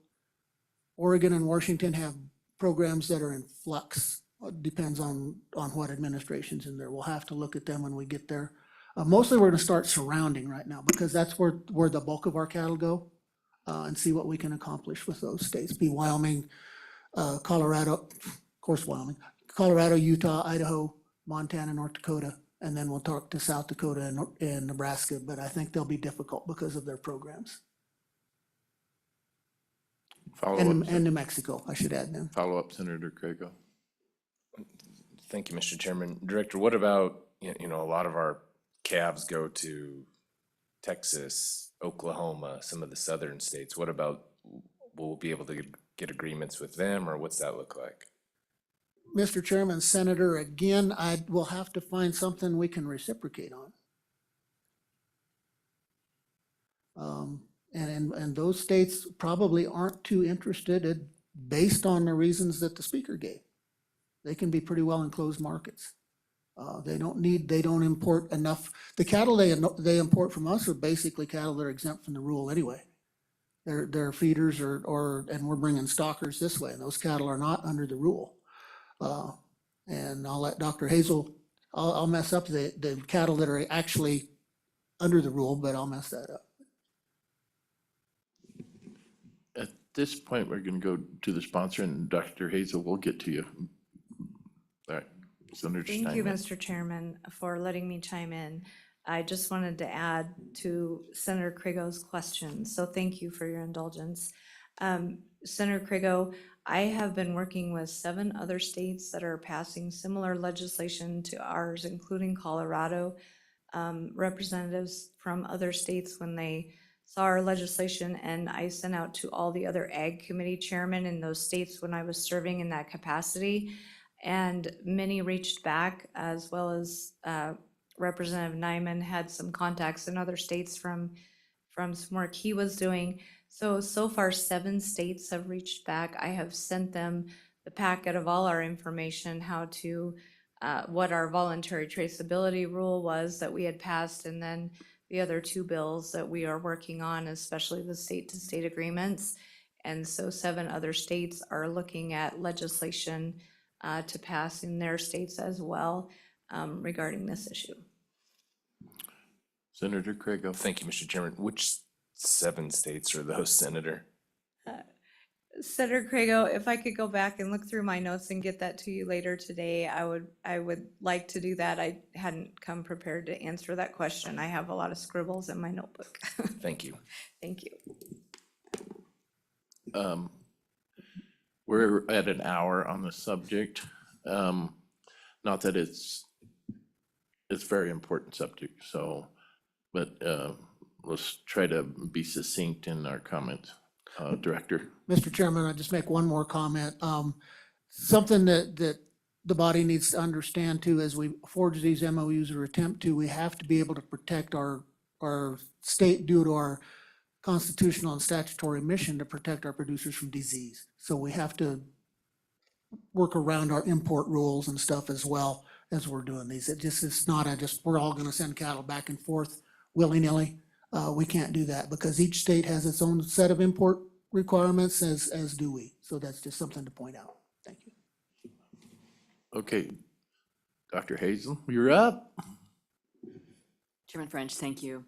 Oregon and Washington have programs that are in flux. Depends on what administration's in there. We'll have to look at them when we get there. Mostly we're gonna start surrounding right now because that's where the bulk of our cattle go, and see what we can accomplish with those states. Be Wyoming, Colorado, of course Wyoming, Colorado, Utah, Idaho, Montana, North Dakota, and then we'll talk to South Dakota and Nebraska, but I think they'll be difficult because of their programs. And New Mexico, I should add them. Follow up, Senator Craigo. Thank you, Mr. Chairman. Director, what about, a lot of our calves go to Texas, Oklahoma, some of the southern states. What about, will we be able to get agreements with them, or what's that look like? Mr. Chairman, Senator, again, I will have to find something we can reciprocate on. And those states probably aren't too interested based on the reasons that the speaker gave. They can be pretty well enclosed markets. They don't import enough. The cattle they import from us are basically cattle that are exempt from the rule anyway. They're feeders and we're bringing stockers this way, and those cattle are not under the rule. And I'll let Dr. Hazel, I'll mess up the cattle that are actually under the rule, but I'll mess that up. At this point, we're going to go to the sponsor, and Dr. Hazel will get to you. All right, Senator Steinmetz. Thank you, Mr. Chairman, for letting me chime in. I just wanted to add to Senator Craigo's question, so thank you for your indulgence. Senator Craigo, I have been working with 7 other states that are passing similar legislation to ours, including Colorado. Representatives from other states, when they saw our legislation, and I sent out to all the other Ag Committee chairmen in those states when I was serving in that capacity. And many reached back, as well as Representative Nyman had some contacts in other states from some work he was doing. So far 7 states have reached back. I have sent them the packet of all our information, how to, what our voluntary traceability rule was that we had passed, and then the other 2 bills that we are working on, especially the state-to-state agreements. And so 7 other states are looking at legislation to pass in their states as well regarding this issue. Senator Craigo. Thank you, Mr. Chairman. Which 7 states are those, Senator? Senator Craigo, if I could go back and look through my notes and get that to you later today, I would like to do that. I hadn't come prepared to answer that question. I have a lot of scribbles in my notebook. Thank you. Thank you. we're at an hour on the subject. Not that it's a very important subject, so, but let's try to be succinct in our comments. Director? Mr. Chairman, I'll just make one more comment. Something that the body needs to understand too, as we forge these MOUs or attempt to, we have to be able to protect our state due to our constitutional and statutory mission to protect our producers from disease. So we have to work around our import rules and stuff as well as we're doing these. It's not we're all gonna send cattle back and forth willy-nilly. We can't do that because each state has its own set of import requirements, as do we. So that's just something to point out. Thank you. Okay. Dr. Hazel, you're up. Chairman French, thank you.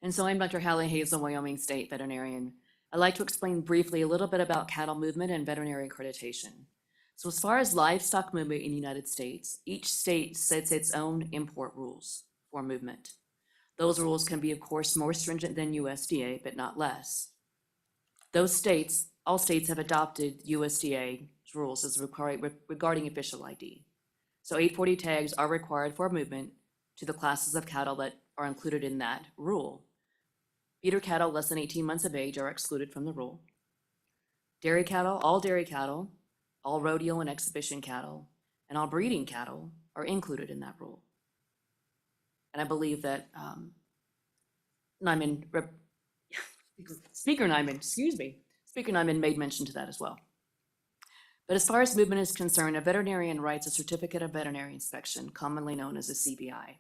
And so I'm Dr. Hallie Hazel, Wyoming State veterinarian. I'd like to explain briefly a little bit about cattle movement and veterinary accreditation. So as far as livestock movement in the United States, each state sets its own import rules for movement. Those rules can be, of course, more stringent than USDA, but not less. Those states, all states have adopted USDA rules as regarding official ID. So 840 tags are required for movement to the classes of cattle that are included in that rule. Feeder cattle less than 18 months of age are excluded from the rule. Dairy cattle, all rodeo and exhibition cattle, and all breeding cattle are included in that rule. And I believe that Speaker Nyman made mention to that as well. But as far as movement is concerned, a veterinarian writes a certificate of veterinary inspection, commonly known as a CVI.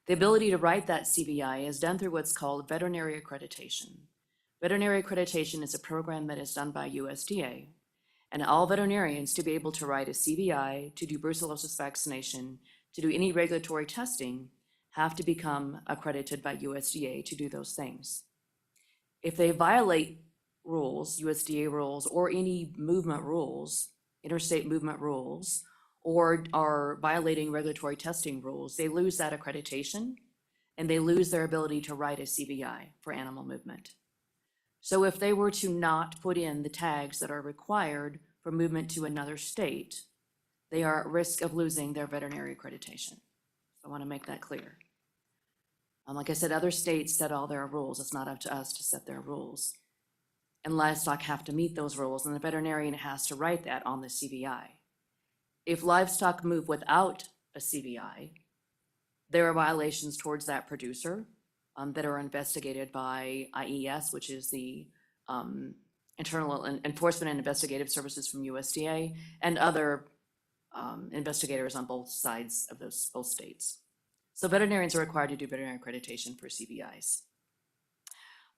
The ability to write that CVI is done through what's called veterinary accreditation. Veterinary accreditation is a program that is done by USDA, and all veterinarians to be able to write a CVI, to do brucellosis vaccination, to do any regulatory testing, have to become accredited by USDA to do those things. If they violate rules, USDA rules, or any movement rules, interstate movement rules, or are violating regulatory testing rules, they lose that accreditation and they lose their ability to write a CVI for animal movement. So if they were to not put in the tags that are required for movement to another state, they are at risk of losing their veterinary accreditation. I want to make that clear. Like I said, other states set all their rules. It's not up to us to set their rules. And livestock have to meet those rules, and the veterinarian has to write that on the CVI. If livestock move without a CVI, there are violations towards that producer that are investigated by IES, which is the Internal Enforcement and Investigative Services from USDA, and other investigators on both sides of both states. So veterinarians are required to do veterinary accreditation for CVIs.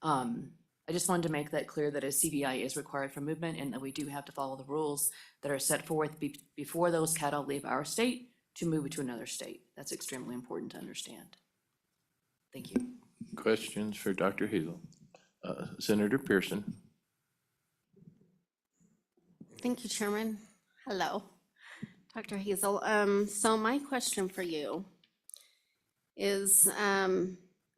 I just wanted to make that clear that a CVI is required for movement and that we do have to follow the rules that are set forth before those cattle leave our state to move to another state. That's extremely important to understand. Thank you. Questions for Dr. Hazel? Senator Pearson? Thank you, Chairman. Hello, Dr. Hazel. So my question for you is,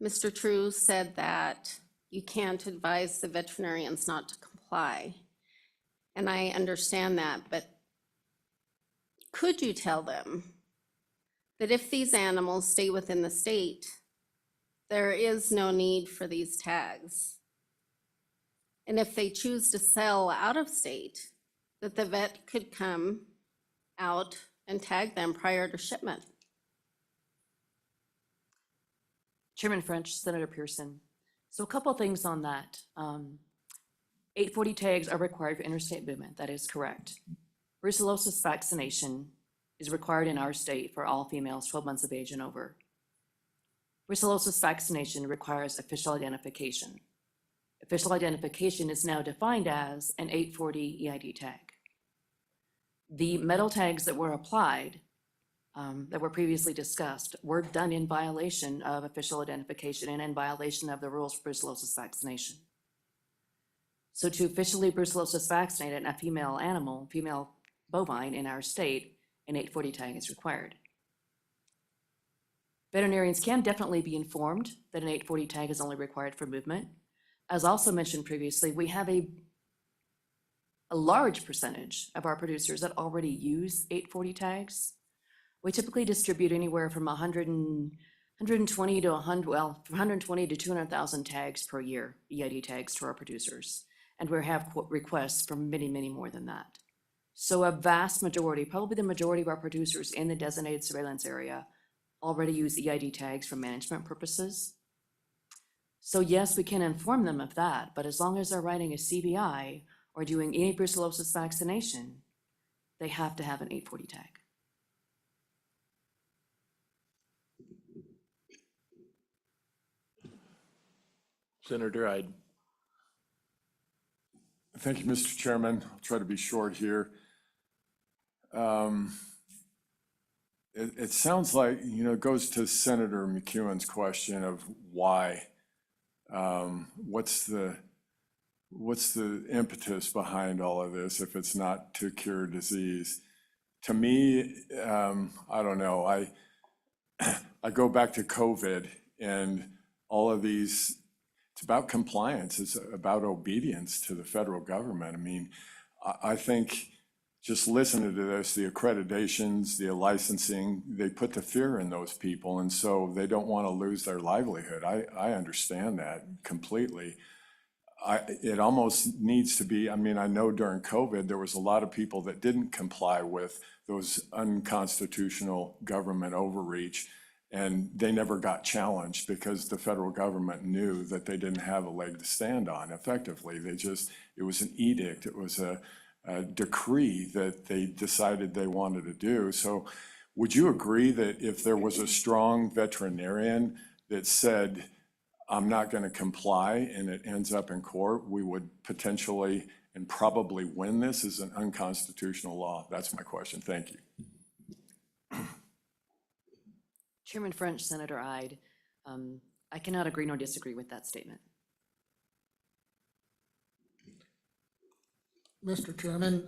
Mr. True said that you can't advise the veterinarians not to comply. And I understand that, but could you tell them that if these animals stay within the state, there is no need for these tags? And if they choose to sell out of state, that the vet could come out and tag them prior to shipment? Chairman French, Senator Pearson. So a couple of things on that. 840 tags are required for interstate movement. That is correct. Brucellosis vaccination is required in our state for all females 12 months of age and over. Brucellosis vaccination requires official identification. Official identification is now defined as an 840 EID tag. The metal tags that were applied, that were previously discussed, were done in violation of official identification and in violation of the rules for brucellosis vaccination. So to officially brucellosis vaccinate a female animal, female bovine in our state, an 840 tag is required. Veterinarians can definitely be informed that an 840 tag is only required for movement. As also mentioned previously, we have a a large percentage of our producers that already use 840 tags. We typically distribute anywhere from 120 to 100, well, from 120 to 200,000 tags per year, EID tags to our producers. And we have requests from many, many more than that. So a vast majority, probably the majority of our producers in the designated surveillance area already use EID tags for management purposes. So yes, we can inform them of that, but as long as they're writing a CBI or doing any brucellosis vaccination, they have to have an 840 tag. Senator Ide. Thank you, Mr. Chairman. I'll try to be short here. It sounds like, it goes to Senator McEwen's question of why. What's the impetus behind all of this if it's not to cure disease? To me, I don't know. I go back to COVID and all of these. It's about compliance. It's about obedience to the federal government. I mean, I think just listening to this, the accreditations, the licensing, they put the fear in those people. And so they don't want to lose their livelihood. I understand that completely. It almost needs to be, I mean, I know during COVID, there was a lot of people that didn't comply with those unconstitutional government overreach. And they never got challenged because the federal government knew that they didn't have a leg to stand on effectively. It was an edict, it was a decree that they decided they wanted to do. So would you agree that if there was a strong veterinarian that said, I'm not going to comply and it ends up in court, we would potentially and probably win this as an unconstitutional law? That's my question. Thank you. Chairman French, Senator Ide, I cannot agree nor disagree with that statement. Mr. Chairman,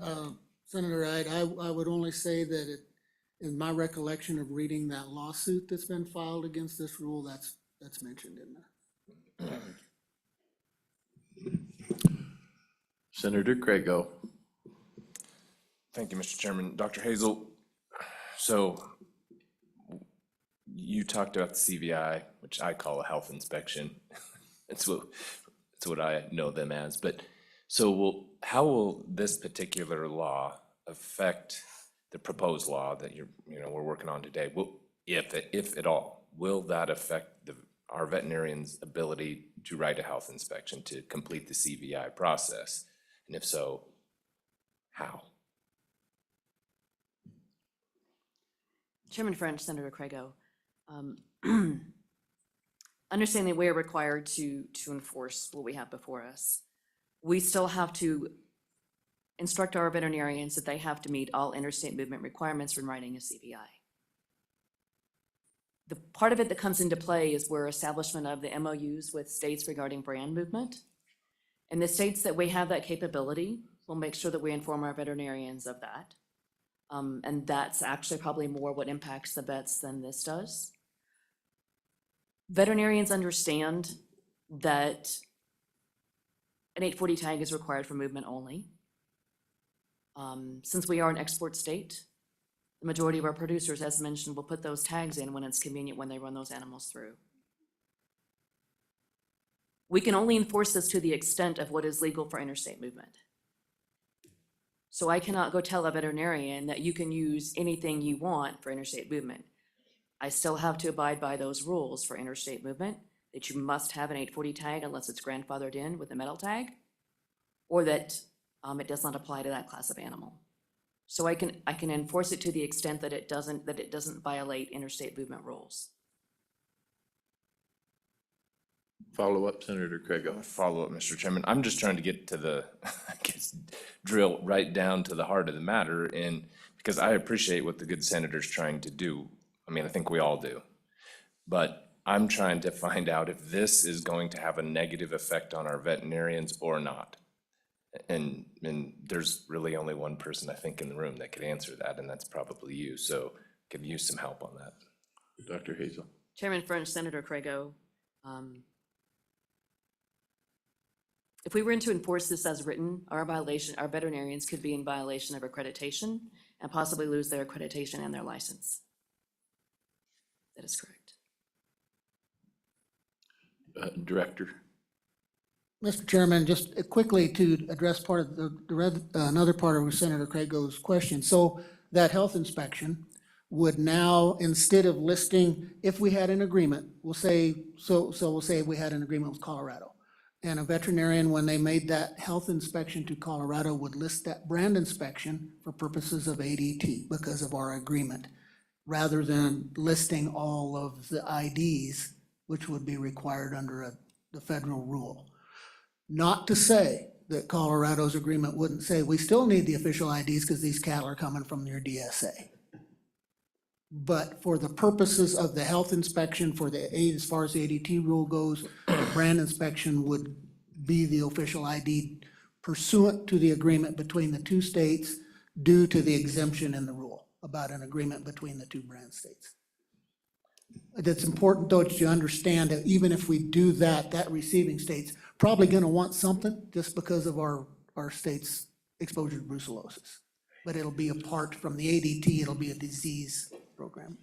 Senator Ide, I would only say that in my recollection of reading that lawsuit that's been filed against this rule, that's mentioned in there. Senator Craigo. Thank you, Mr. Chairman. Dr. Hazel, so you talked about the CVI, which I call a health inspection. It's what I know them as. But so how will this particular law affect the proposed law that we're working on today? If at all, will that affect our veterinarians' ability to write a health inspection to complete the CVI process? And if so, how? Chairman French, Senator Craigo, understanding we are required to enforce what we have before us. We still have to instruct our veterinarians that they have to meet all interstate movement requirements when writing a CVI. The part of it that comes into play is where establishment of the MOUs with states regarding brand movement. And the states that we have that capability will make sure that we inform our veterinarians of that. And that's actually probably more what impacts the vets than this does. Veterinarians understand that an 840 tag is required for movement only. Since we are an export state, the majority of our producers, as mentioned, will put those tags in when it's convenient when they run those animals through. We can only enforce this to the extent of what is legal for interstate movement. So I cannot go tell a veterinarian that you can use anything you want for interstate movement. I still have to abide by those rules for interstate movement, that you must have an 840 tag unless it's grandfathered in with a metal tag, or that it does not apply to that class of animal. So I can enforce it to the extent that it doesn't violate interstate movement rules. Follow up, Senator Craigo. Follow up, Mr. Chairman. I'm just trying to get to drill right down to the heart of the matter, and because I appreciate what the good senator's trying to do. I mean, I think we all do. But I'm trying to find out if this is going to have a negative effect on our veterinarians or not. And there's really only one person I think in the room that could answer that, and that's probably you. So could use some help on that. Dr. Hazel. Chairman French, Senator Craigo, If we were to enforce this as written, our veterinarians could be in violation of accreditation and possibly lose their accreditation and their license. That is correct. Director, Mr. Chairman, just quickly to address part of another part of Senator Craig's question. So that health inspection would now, instead of listing, if we had an agreement, we'll say we had an agreement with Colorado. And a veterinarian, when they made that health inspection to Colorado, would list that brand inspection for purposes of ADT because of our agreement, rather than listing all of the IDs, which would be required under the federal rule. Not to say that Colorado's agreement wouldn't say, we still need the official IDs because these cattle are coming from your DSA. But for the purposes of the health inspection, as far as the ADT rule goes, the brand inspection would be the official ID pursuant to the agreement between the two states due to the exemption in the rule about an agreement between the two brand states. It's important, though, to understand that even if we do that, that receiving state's probably gonna want something just because of our state's exposure to brucellosis. But it'll be apart from the ADT, it'll be a disease program.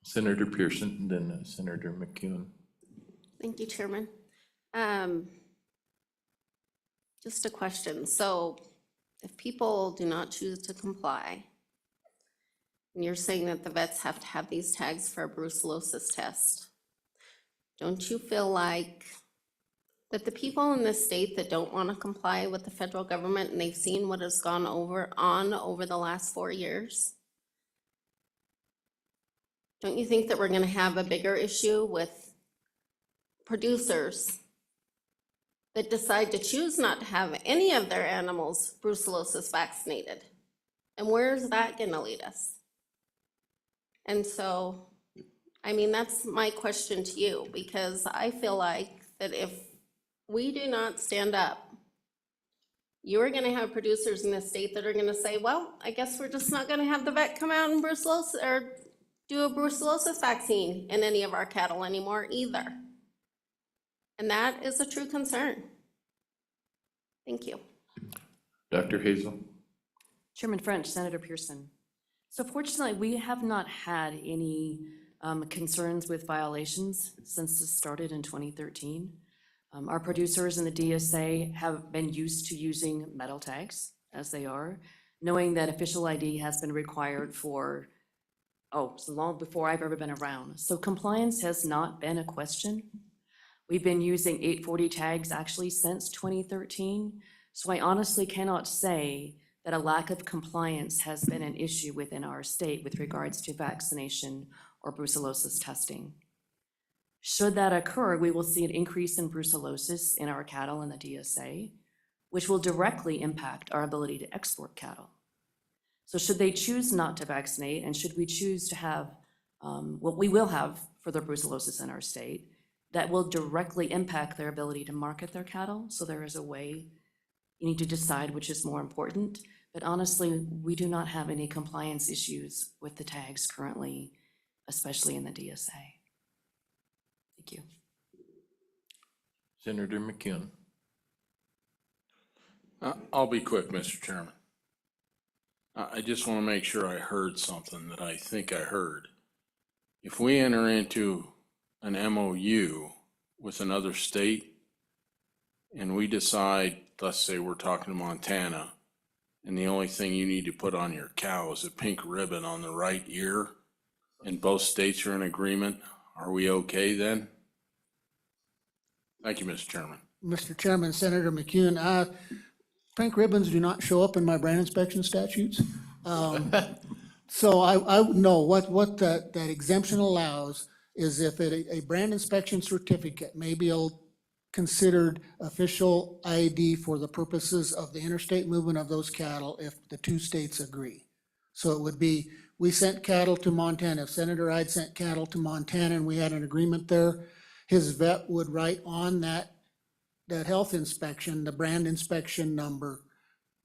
Senator Pearson, then Senator McEwen. Thank you, Chairman. Just a question. So if people do not choose to comply, and you're saying that the vets have to have these tags for a brucellosis test, don't you feel like that the people in this state that don't want to comply with the federal government, and they've seen what has gone over the last 4 years, don't you think that we're going to have a bigger issue with producers that decide to choose not to have any of their animals brucellosis vaccinated? And where is that going to lead us? And so, I mean, that's my question to you, because I feel like that if we do not stand up, you're going to have producers in this state that are going to say, well, I guess we're just not going to have the vet come out and brucellosis or do a brucellosis vaccine in any of our cattle anymore either. And that is a true concern. Thank you. Dr. Hazel? Chairman French, Senator Pearson. So fortunately, we have not had any concerns with violations since this started in 2013. Our producers in the DSA have been used to using metal tags, as they are, knowing that official ID has been required for, so long before I've ever been around. So compliance has not been a question. We've been using 840 tags actually since 2013. So I honestly cannot say that a lack of compliance has been an issue within our state with regards to vaccination or brucellosis testing. Should that occur, we will see an increase in brucellosis in our cattle in the DSA, which will directly impact our ability to export cattle. So should they choose not to vaccinate, and should we choose to have what we will have for the brucellosis in our state, that will directly impact their ability to market their cattle. So there is a way you need to decide which is more important. But honestly, we do not have any compliance issues with the tags currently, especially in the DSA. Thank you. Senator McEwen? I'll be quick, Mr. Chairman. I just want to make sure I heard something that I think I heard. If we enter into an MOU with another state and we decide, let's say we're talking to Montana, and the only thing you need to put on your cow is a pink ribbon on the right ear, and both states are in agreement, are we okay then? Thank you, Mr. Chairman. Mr. Chairman, Senator McEwen, pink ribbons do not show up in my brand inspection statutes. So I know what that exemption allows is if a brand inspection certificate may be considered official ID for the purposes of the interstate movement of those cattle if the two states agree. So it would be, we sent cattle to Montana. If Senator Ide sent cattle to Montana and we had an agreement there, his vet would write on that health inspection, the brand inspection number,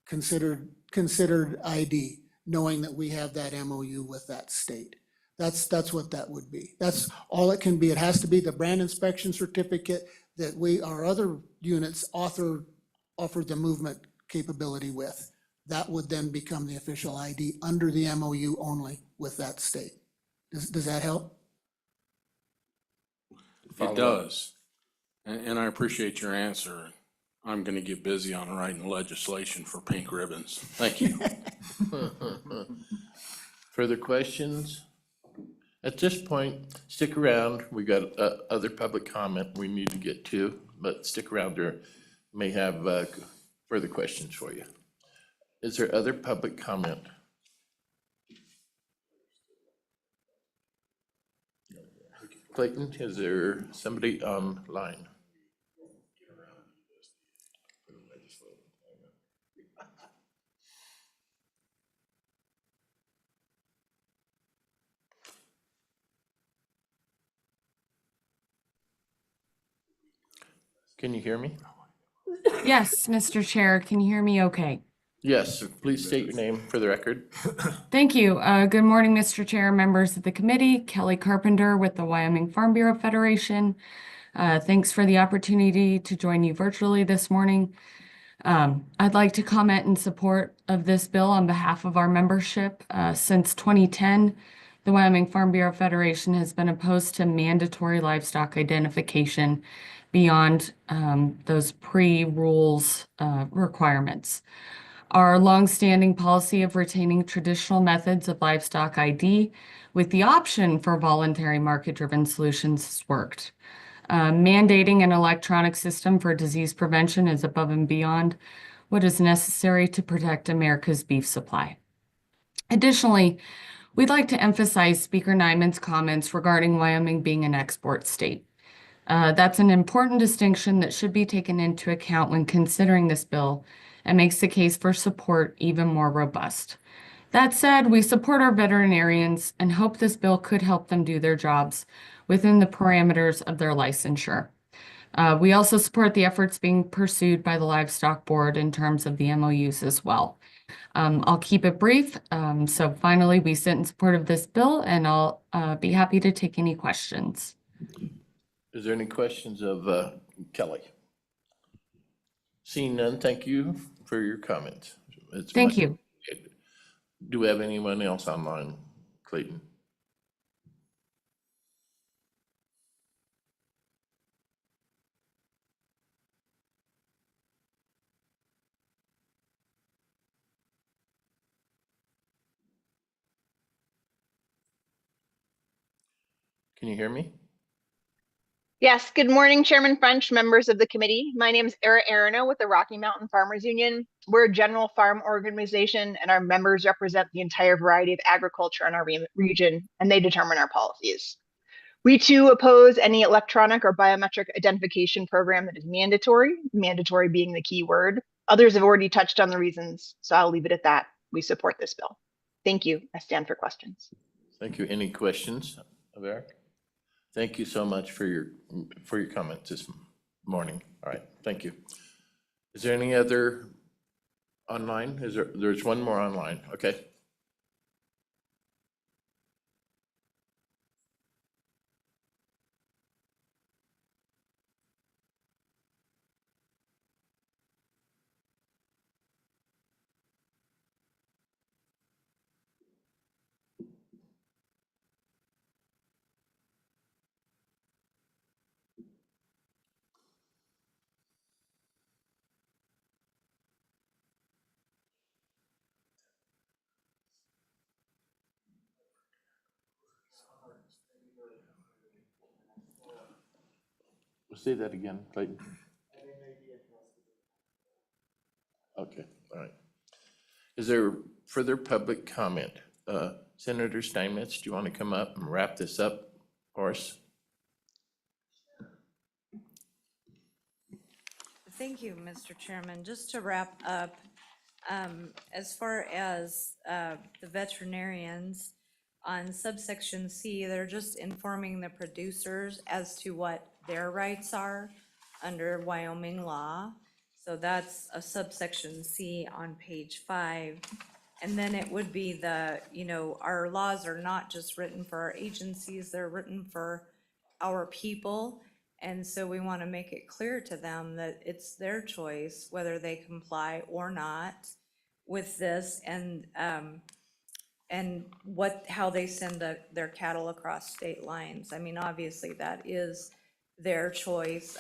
considered ID, knowing that we have that MOU with that state. That's what that would be. That's all it can be. It has to be the brand inspection certificate that our other units offer the movement capability with. That would then become the official ID under the MOU only with that state. Does that help? It does. And I appreciate your answer. I'm going to get busy on writing legislation for pink ribbons. Thank you. Further questions? At this point, stick around. We got other public comment we need to get to, but stick around. There may have further questions for you. Is there other public comment? Clayton, is there somebody online? Can you hear me? Yes, Mr. Chair, can you hear me okay? Yes, please state your name for the record. Thank you. Good morning, Mr. Chair, members of the committee. Kelly Carpenter with the Wyoming Farm Bureau Federation. Thanks for the opportunity to join you virtually this morning. I'd like to comment in support of this bill on behalf of our membership. Since 2010, the Wyoming Farm Bureau Federation has been opposed to mandatory livestock identification beyond those pre-rules requirements. Our longstanding policy of retaining traditional methods of livestock ID with the option for voluntary market-driven solutions has worked. Mandating an electronic system for disease prevention is above and beyond what is necessary to protect America's beef supply. Additionally, we'd like to emphasize Speaker Nyman's comments regarding Wyoming being an export state. That's an important distinction that should be taken into account when considering this bill and makes the case for support even more robust. That said, we support our veterinarians and hope this bill could help them do their jobs within the parameters of their licensure. We also support the efforts being pursued by the Livestock Board in terms of the MOUs as well. I'll keep it brief. So finally, we sit in support of this bill, and I'll be happy to take any questions. Is there any questions of Kelly? Seeing none, thank you for your comments. It's Thank much you. appreciated. Do we have anyone else online, Clayton? Can you hear me? Yes, good morning, Chairman French, members of the committee. My name is Era Arano with the Rocky Mountain Farmers Union. We're a general farm organization, and our members represent the entire variety of agriculture in our region, and they determine our policies. We too oppose any electronic or biometric identification program that is mandatory being the key word. Others have already touched on the reasons, so I'll leave it at that. We support this bill. Thank you. I stand for questions. Thank you. Any questions of Eric? Thank you so much for your comments this morning. All right, thank you. Is there any other online? There's one more online, okay. Say that again, Clayton. Okay, all right. Is there further public comment? Senator Steinmetz, do you want to come up and wrap this up for us? Thank you, Mr. Chairman. Just to wrap up, as far as the veterinarians on subsection C, they're just informing the producers as to what their rights are under Wyoming law. So that's a subsection C on page 5. And then it would be our laws are not just written for our agencies, they're written for our people. And so we want to make it clear to them that it's their choice whether they comply or not with this, and how they send their cattle across state lines. I mean, obviously, that is their choice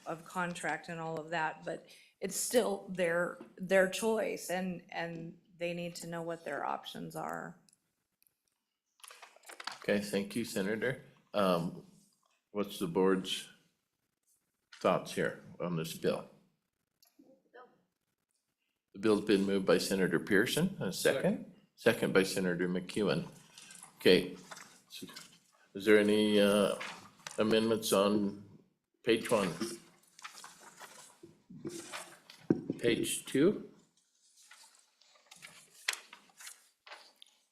of contract and all of that, but it's still their choice, and they need to know what their options are. Okay, thank you, Senator. What's the board's thoughts here on this bill? The bill's been moved by Senator Pearson, a second. Second by Senator McEwen. Okay, so is there any amendments on page 1? Page 2?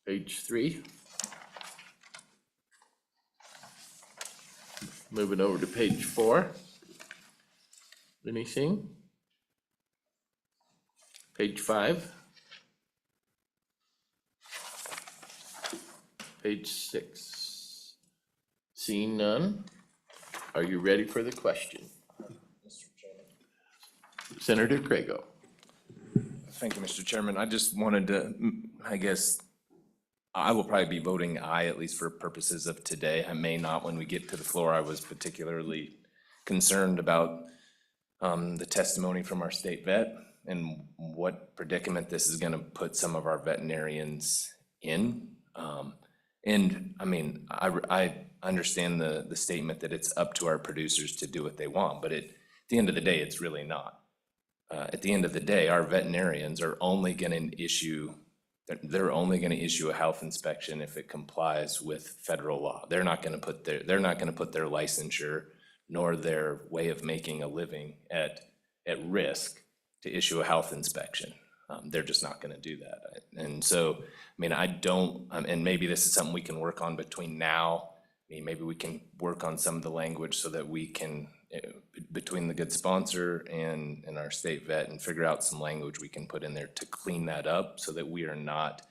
Page 3? Moving over to page 4. Anything? Page 5. Page 6. Seeing none, are you ready for the question? Senator Craigo. Thank you, Mr. Chairman. I just wanted to, I guess, I will probably be voting aye, at least for purposes of today. I may not when we get to the floor. I was particularly concerned about the testimony from our state vet and what predicament this is going to put some of our veterinarians in. And I mean, I understand the statement that it's up to our producers to do what they want, but at the end of the day, it's really not. At the end of the day, our veterinarians are only going to issue, they're only going to issue a health inspection if it complies with federal law. They're not going to put their licensure nor their way of making a living at risk to issue a health inspection. They're just not going to do that. And so, I mean, I don't, and maybe this is something we can work on between now. I mean, maybe we can work on some of the language so that we can, between the good sponsor and our state vet, and figure out some language we can put in there to clean that up so that we are not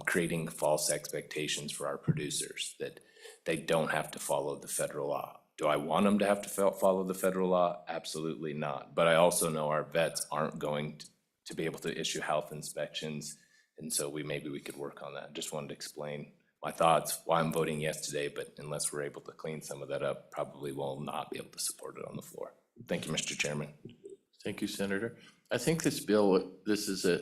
creating false expectations for our producers, that they don't have to follow the federal law. Do I want them to have to follow the federal law? Absolutely not. But I also know our vets aren't going to be able to issue health inspections. And so maybe we could work on that. Just wanted to explain my thoughts, why I'm voting yes today, but unless we're able to clean some of that up, probably will not be able to support it on the floor. Thank you, Mr. Chairman. Thank you, Senator. I think this bill, this is a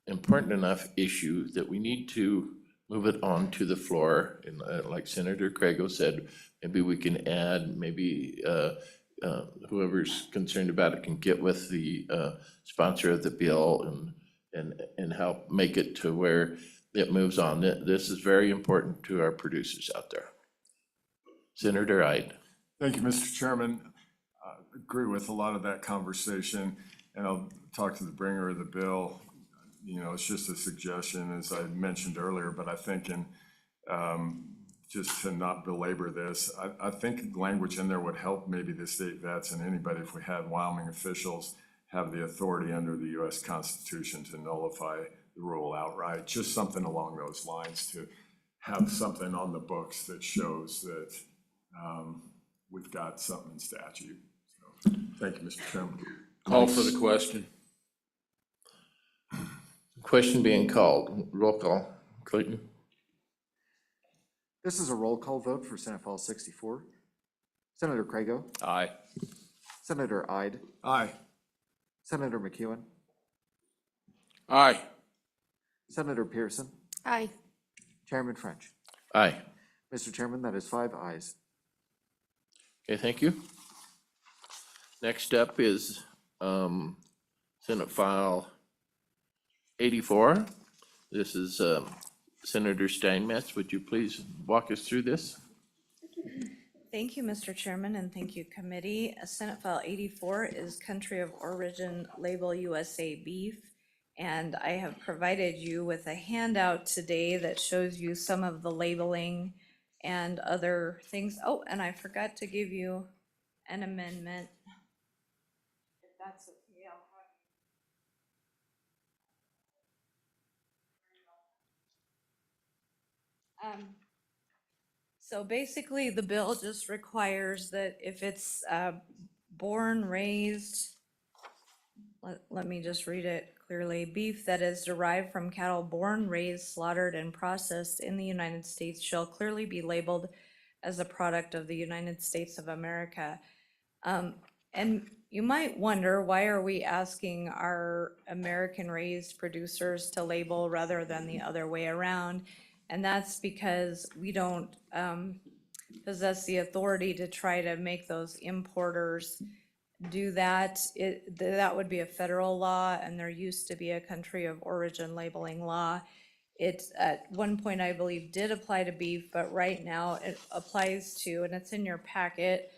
important enough issue that we need to move it on to the floor. And like Senator Craigo said, maybe we can add, maybe whoever's concerned about it can get with the sponsor of the bill and help make it to where it moves on. This is very important to our producers out there. Senator Ide. Thank you, Mr. Chairman. I agree with a lot of that conversation, and I'll talk to the bringer of the bill. You know, it's just a suggestion, as I mentioned earlier, but I think just to not belabor this, I think language in there would help maybe the state vets and anybody, if we had Wyoming officials have the authority under the U.S. Constitution to nullify the rule outright, just something along those lines, to have something on the books that shows that we've got something in statute. So, thank you, Mr. Chairman. Call for the question. Question being called. Roll call. Clayton. This is a roll call vote for Senate File 64. Senator Craigo. Aye. Senator Ide. Aye. Senator McEwen. Aye. Senator Pearson. Aye. Chairman French. Aye. Mr. Chairman, that is 5 ayes. Okay, thank you. Next up is Senate File 84. This is Senator Steinmetz. Would you please walk us through this? Thank you, Mr. Chairman, and thank you, committee. Senate File 84 is Country of Origin Label USA Beef. And I have provided you with a handout today that shows you some of the labeling and other things. Oh, and I forgot to give you an amendment. If that's okay, I'll have. So basically, the bill just requires that if it's born, raised, let me just read it clearly. Beef that is derived from cattle born, raised, slaughtered, and processed in the United States shall clearly be labeled as a product of the United States of America. And you might wonder, why are we asking our American-raised producers to label rather than the other way around? And that's because we don't possess the authority to try to make those importers do that. That would be a federal law, and there used to be a country of origin labeling law. It, at one point, I believe, did apply to beef, but right now it applies to, and it's in your packet,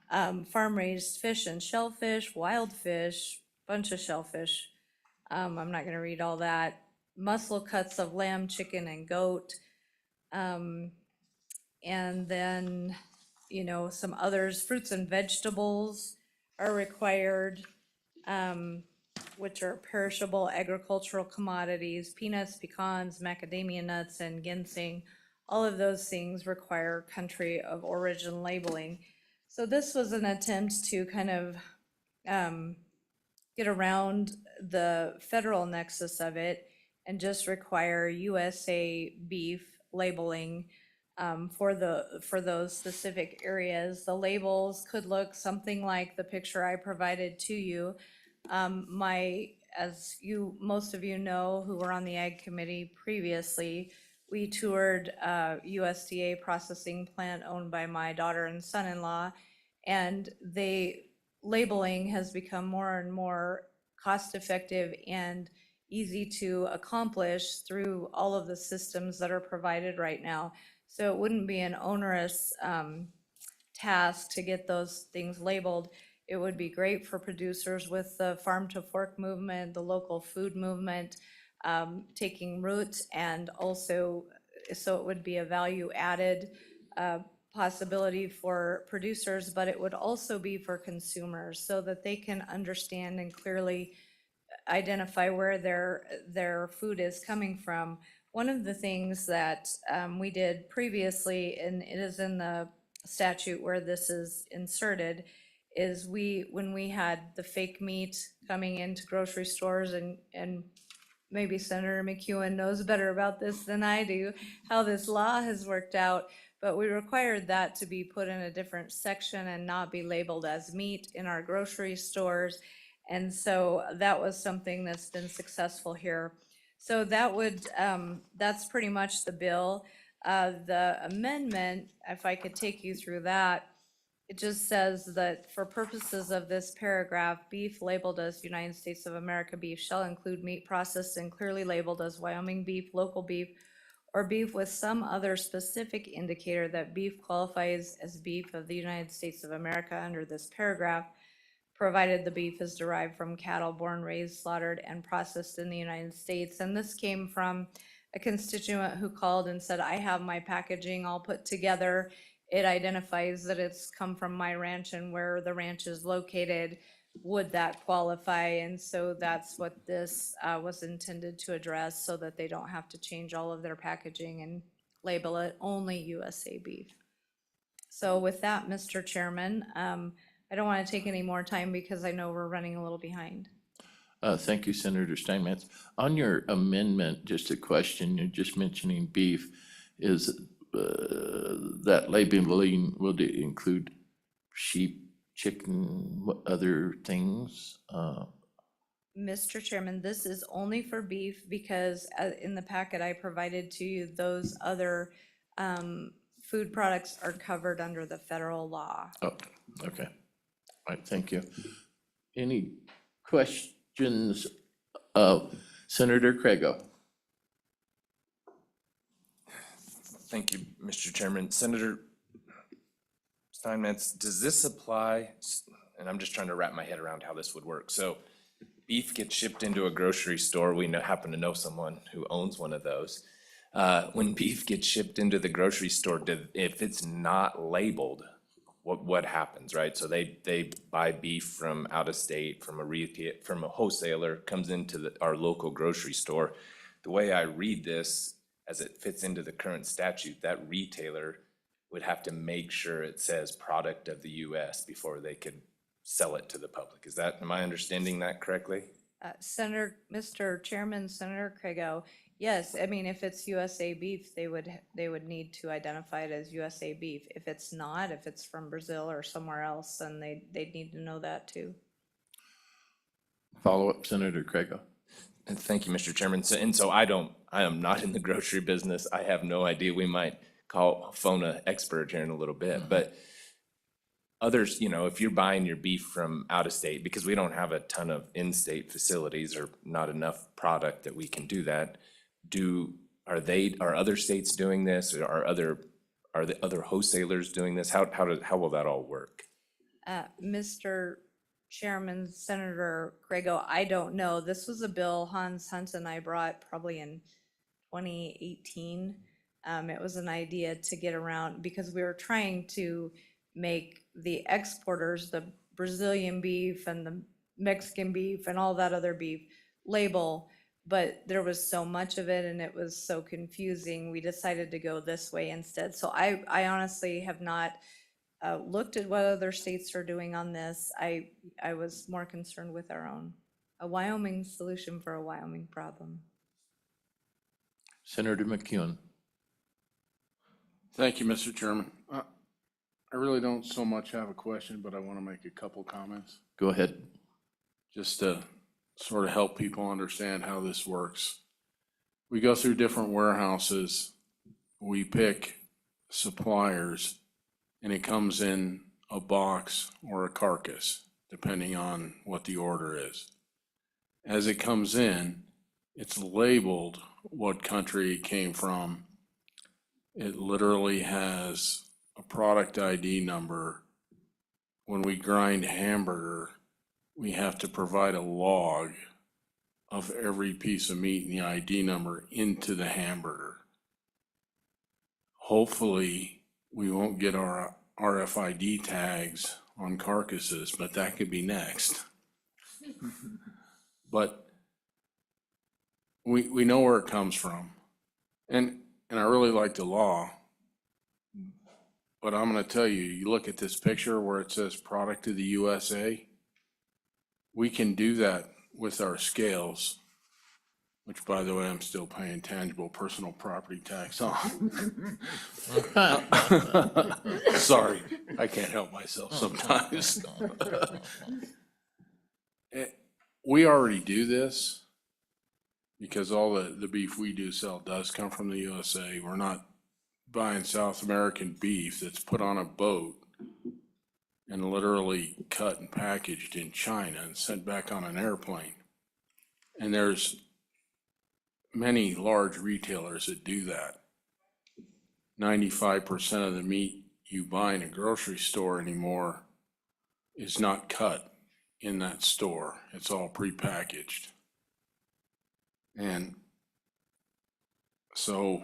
farm-raised fish and shellfish, wild fish, bunch of shellfish. I'm not gonna read all that. Muscle cuts of lamb, chicken, and goat. And then, you know, some others, fruits and vegetables are required, which are perishable agricultural commodities, peanuts, pecans, macadamia nuts, and ginseng. All of those things require country of origin labeling. So this was an attempt to kind of get around the federal nexus of it and just require USA beef labeling for those specific areas. The labels could look something like the picture I provided to you. As most of you know, who were on the Ag Committee previously, we toured a USDA processing plant owned by my daughter and son-in-law, and labeling has become more and more cost-effective and easy to accomplish through all of the systems that are provided right now. So it wouldn't be an onerous task to get those things labeled. It would be great for producers with the farm to fork movement, the local food movement taking root, and also so it would be a value added possibility for producers, but it would also be for consumers so that they can understand and clearly identify where their food is coming from. One of the things that we did previously, and it is in the statute where this is inserted, is when we had the fake meat coming into grocery stores, and maybe Senator McEwen knows better about this than I do, how this law has worked out, but we required that to be put in a different section and not be labeled as meat in our grocery stores. And so that was something that's been successful here. So that's pretty much the bill. The amendment, if I could take you through that, it just says that for purposes of this paragraph, beef labeled as United States of America beef shall include meat processed and clearly labeled as Wyoming beef, local beef, or beef with some other specific indicator that beef qualifies as beef of the United States of America under this paragraph, provided the beef is derived from cattle born, raised, slaughtered, and processed in the United States. And this came from a constituent who called and said, I have my packaging all put together. It identifies that it's come from my ranch and where the ranch is located. Would that qualify? And so that's what this was intended to address, so that they don't have to change all of their packaging and label it only USA beef. So with that, Mr. Chairman, I don't want to take any more time because I know we're running a little behind. Thank you, Senator Steinmetz. On your amendment, just a question, you're just mentioning beef, is that labeling, will it include sheep, chicken, what other things? Mr. Chairman, this is only for beef because in the packet I provided to you, those other food products are covered under the federal law. Oh, okay. All right, thank you. Any questions of Senator Craigo? Thank you, Mr. Chairman. Senator Steinmetz, does this apply? And I'm just trying to wrap my head around how this would work. So beef gets shipped into a grocery store. We happen to know someone who owns one of those. When beef gets shipped into the grocery store, if it's not labeled, what happens, right? So they buy beef from out of state, from a wholesaler, comes into our local grocery store. The way I read this, as it fits into the current statute, that retailer would have to make sure it says product of the US before they could sell it to the public. Am I understanding that correctly? Mr. Chairman, Senator Craigo, yes, I mean, if it's USA beef, they would need to identify it as USA beef. If it's not, if it's from Brazil or somewhere else, then they'd need to know that too. Follow-up, Senator Craigo. And thank you, Mr. Chairman. I am not in the grocery business. I have no idea. We might phone an expert here in a little bit, but others, if you're buying your beef from out of state, because we don't have a ton of in-state facilities or not enough product that we can do that, are other states doing this? Or are the other wholesalers doing this? How will that all work? Mr. Chairman, Senator Craigo, I don't know. This was a bill Hans Hunt and I brought probably in 2018. It was an idea to get around because we were trying to make the exporters, the Brazilian beef and the Mexican beef and all that other beef label, but there was so much of it and it was so confusing. We decided to go this way instead. So I honestly have not looked at what other states are doing on this. I was more concerned with a Wyoming solution for a Wyoming problem. Senator McEwen. Thank you, Mr. Chairman. I really don't so much have a question, but I want to make a couple comments, Go ahead. just to sort of help people understand how this works. We go through different warehouses, we pick suppliers, and it comes in a box or a carcass, depending on what the order is. As it comes in, it's labeled what country it came from. It literally has a product ID number. When we grind hamburger, we have to provide a log of every piece of meat and the ID number into the hamburger. Hopefully, we won't get our RFID tags on carcasses, but that could be next. But we know where it comes from. And I really like the law. But I'm gonna tell you, you look at this picture where it says product of the USA, we can do that with our scales, which by the way, I'm still paying tangible personal property tax on. Sorry, I can't help myself sometimes. We already do this because all the beef we do sell does come from the USA. We're not buying South American beef that's put on a boat and literally cut and packaged in China and sent back on an airplane. And there's many large retailers that do that. 95% of the meat you buy in a grocery store anymore is not cut in that store. It's all prepackaged. And so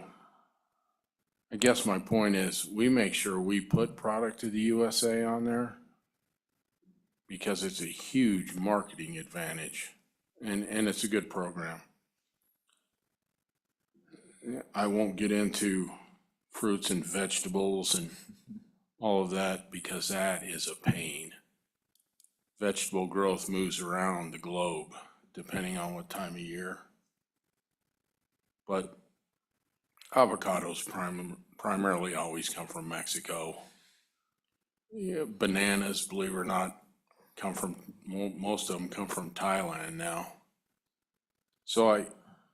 I guess my point is we make sure we put product of the USA on there because it's a huge marketing advantage and it's a good program. I won't get into fruits and vegetables and all of that because that is a pain. Vegetable growth moves around the globe depending on what time of year. But avocados primarily always come from Mexico. Yeah, bananas, believe it or not, most of them come from Thailand now. So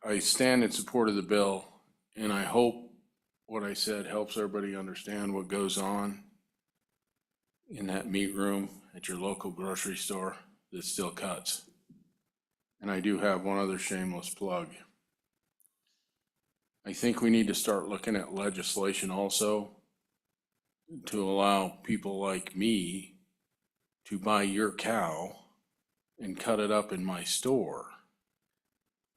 I stand in support of the bill, and I hope what I said helps everybody understand what goes on in that meat room at your local grocery store that still cuts. And I do have one other shameless plug. I think we need to start looking at legislation also to allow people like me to buy your cow and cut it up in my store.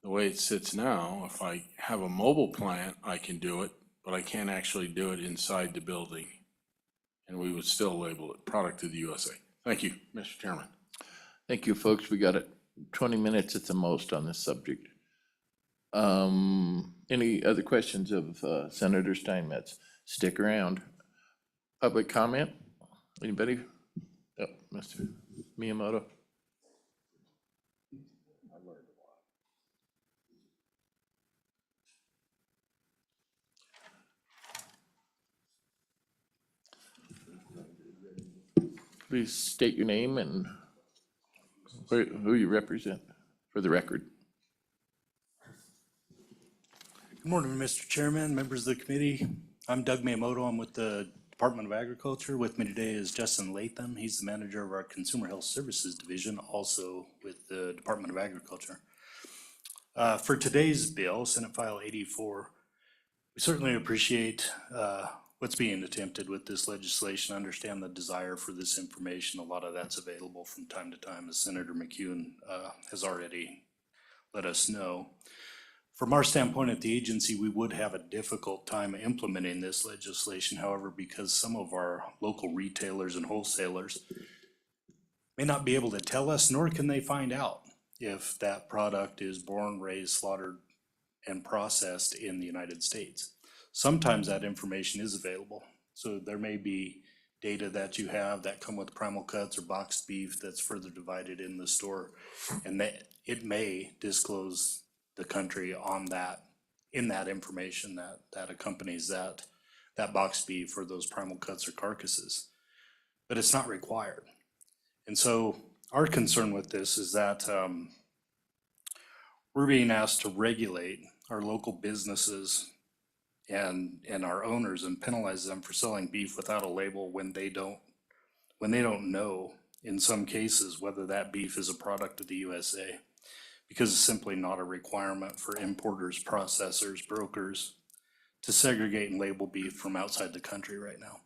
The way it sits now, if I have a mobile plant, I can do it, but I can't actually do it inside the building. And we would still label it product of the USA. Thank you, Mr. Chairman. Thank you, folks. We got 20 minutes at the most on this subject. Any other questions of Senator Steinmetz? Stick around. Public comment? Anybody? Oh, Mr. Miyamoto? Please state your name and who you represent for the record. Good morning, Mr. Chairman, members of the committee. I'm Doug Miyamoto. I'm with the Department of Agriculture. With me today is Justin Latham. He's the manager of our Consumer Health Services Division, also with the Department of Agriculture. For today's bill, Senate File 84, we certainly appreciate what's being attempted with this legislation. I understand the desire for this information. A lot of that's available from time to time, as Senator McCune has already let us know. From our standpoint at the agency, we would have a difficult time implementing this legislation. However, because some of our local retailers and wholesalers may not be able to tell us, nor can they find out if that product is born, raised, slaughtered, and processed in the United States. Sometimes that information is available. So there may be data that you have that come with primal cuts or boxed beef that's further divided in the store, and that it may disclose the country on that, in that information that accompanies that boxed beef or those primal cuts or carcasses. But it's not required. And so our concern with this is that we're being asked to regulate our local businesses and our owners and penalize them for selling beef without a label when they don't know, in some cases, whether that beef is a product of the USA. Because it's simply not a requirement for importers, processors, brokers to segregate and label beef from outside the country right now.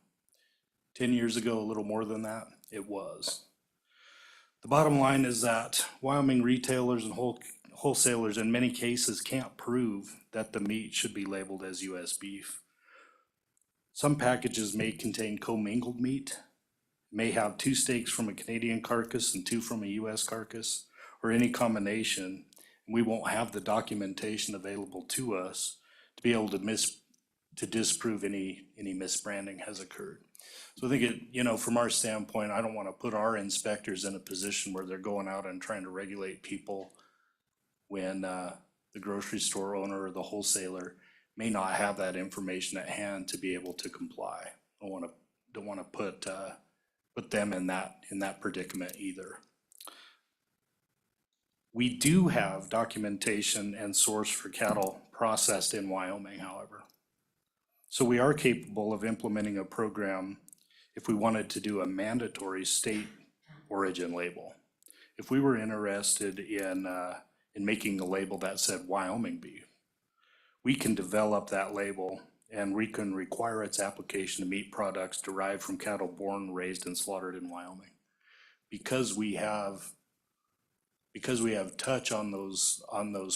10 years ago, a little more than that, it was. The bottom line is that Wyoming retailers and wholesalers in many cases can't prove that the meat should be labeled as US beef. Some packages may contain commingled meat, may have 2 steaks from a Canadian carcass and 2 from a US carcass, or any combination. We won't have the documentation available to us to be able to disprove any misbranding has occurred. So I think from our standpoint, I don't want to put our inspectors in a position where they're going out and trying to regulate people when the grocery store owner or the wholesaler may not have that information at hand to be able to comply. I don't want to put them in that predicament either. We do have documentation and source for cattle processed in Wyoming, however. So we are capable of implementing a program if we wanted to do a mandatory state origin label. If we were interested in making a label that said Wyoming beef, we can develop that label and we can require its application to meat products derived from cattle born, raised, and slaughtered in Wyoming. Because we have touch on those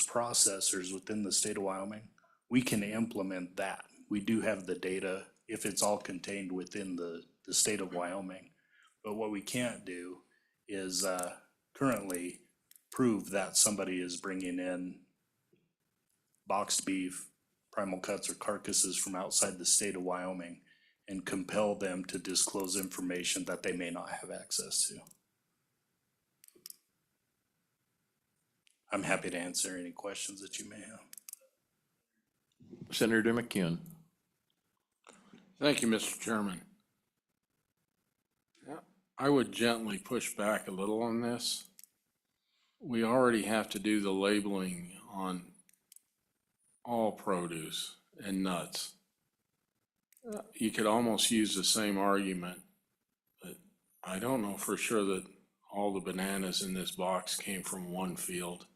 processors within the state of Wyoming, we can implement that. We do have the data if it's all contained within the state of Wyoming. But what we can't do is currently prove that somebody is bringing in boxed beef, primal cuts, or carcasses from outside the state of Wyoming and compel them to disclose information that they may not have access to. I'm happy to answer any questions that you may have. Senator McCune. Thank you, Mr. Chairman. I would gently push back a little on this. We already have to do the labeling on all produce and nuts. You could almost use the same argument, but I don't know for sure that all the bananas in this box came from one field.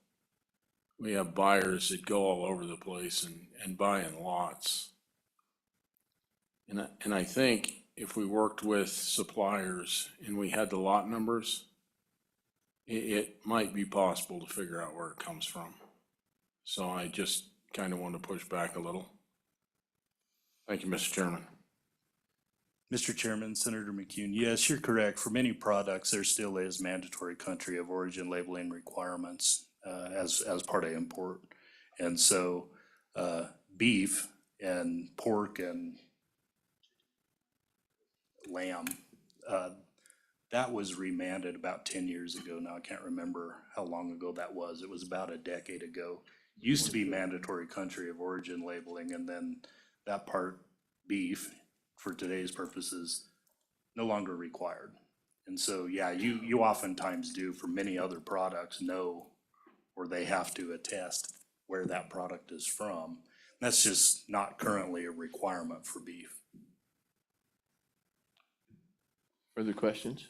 We have buyers that go all over the place and buy in lots. And I think if we worked with suppliers and we had the lot numbers, it might be possible to figure out where it comes from. So I just kind of want to push back a little. Thank you, Mr. Chairman. Mr. Chairman, Senator McCune, yes, you're correct. For many products, there still is mandatory country of origin labeling requirements as part of import. And so beef and pork and lamb. That was remanded about 10 years ago now. I can't remember how long ago that was. It was about a decade ago. Used to be mandatory country of origin labeling, and then that part, beef, for today's purposes, no longer required. And so, yeah, you oftentimes do for many other products know, or they have to attest where that product is from. That's just not currently a requirement for beef. Further questions?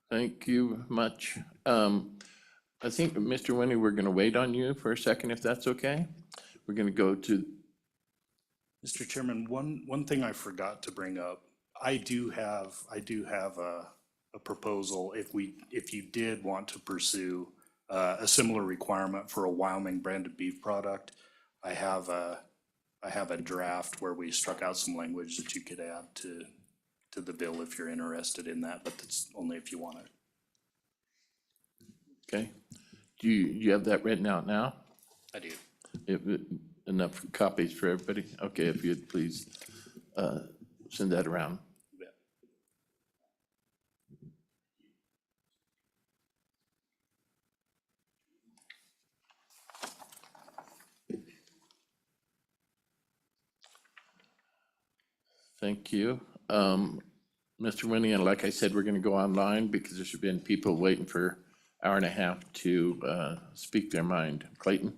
Thank you much. I think, Mr. Winnie, we're gonna wait on you for a second, if that's okay. We're gonna go to, Mr. Chairman, one thing I forgot to bring up, I do have a proposal if you did want to pursue a similar requirement for a Wyoming branded beef product. I have a draft where we struck out some language that you could add to the bill if you're interested in that, but that's only if you want it. okay, do you have that written out now? I do. Enough copies for everybody? Okay, if you'd please send that around. You bet. Thank you. Mr. Winnie, and like I said, we're gonna go online because there's been people waiting for an hour and a half to speak their mind. Clayton?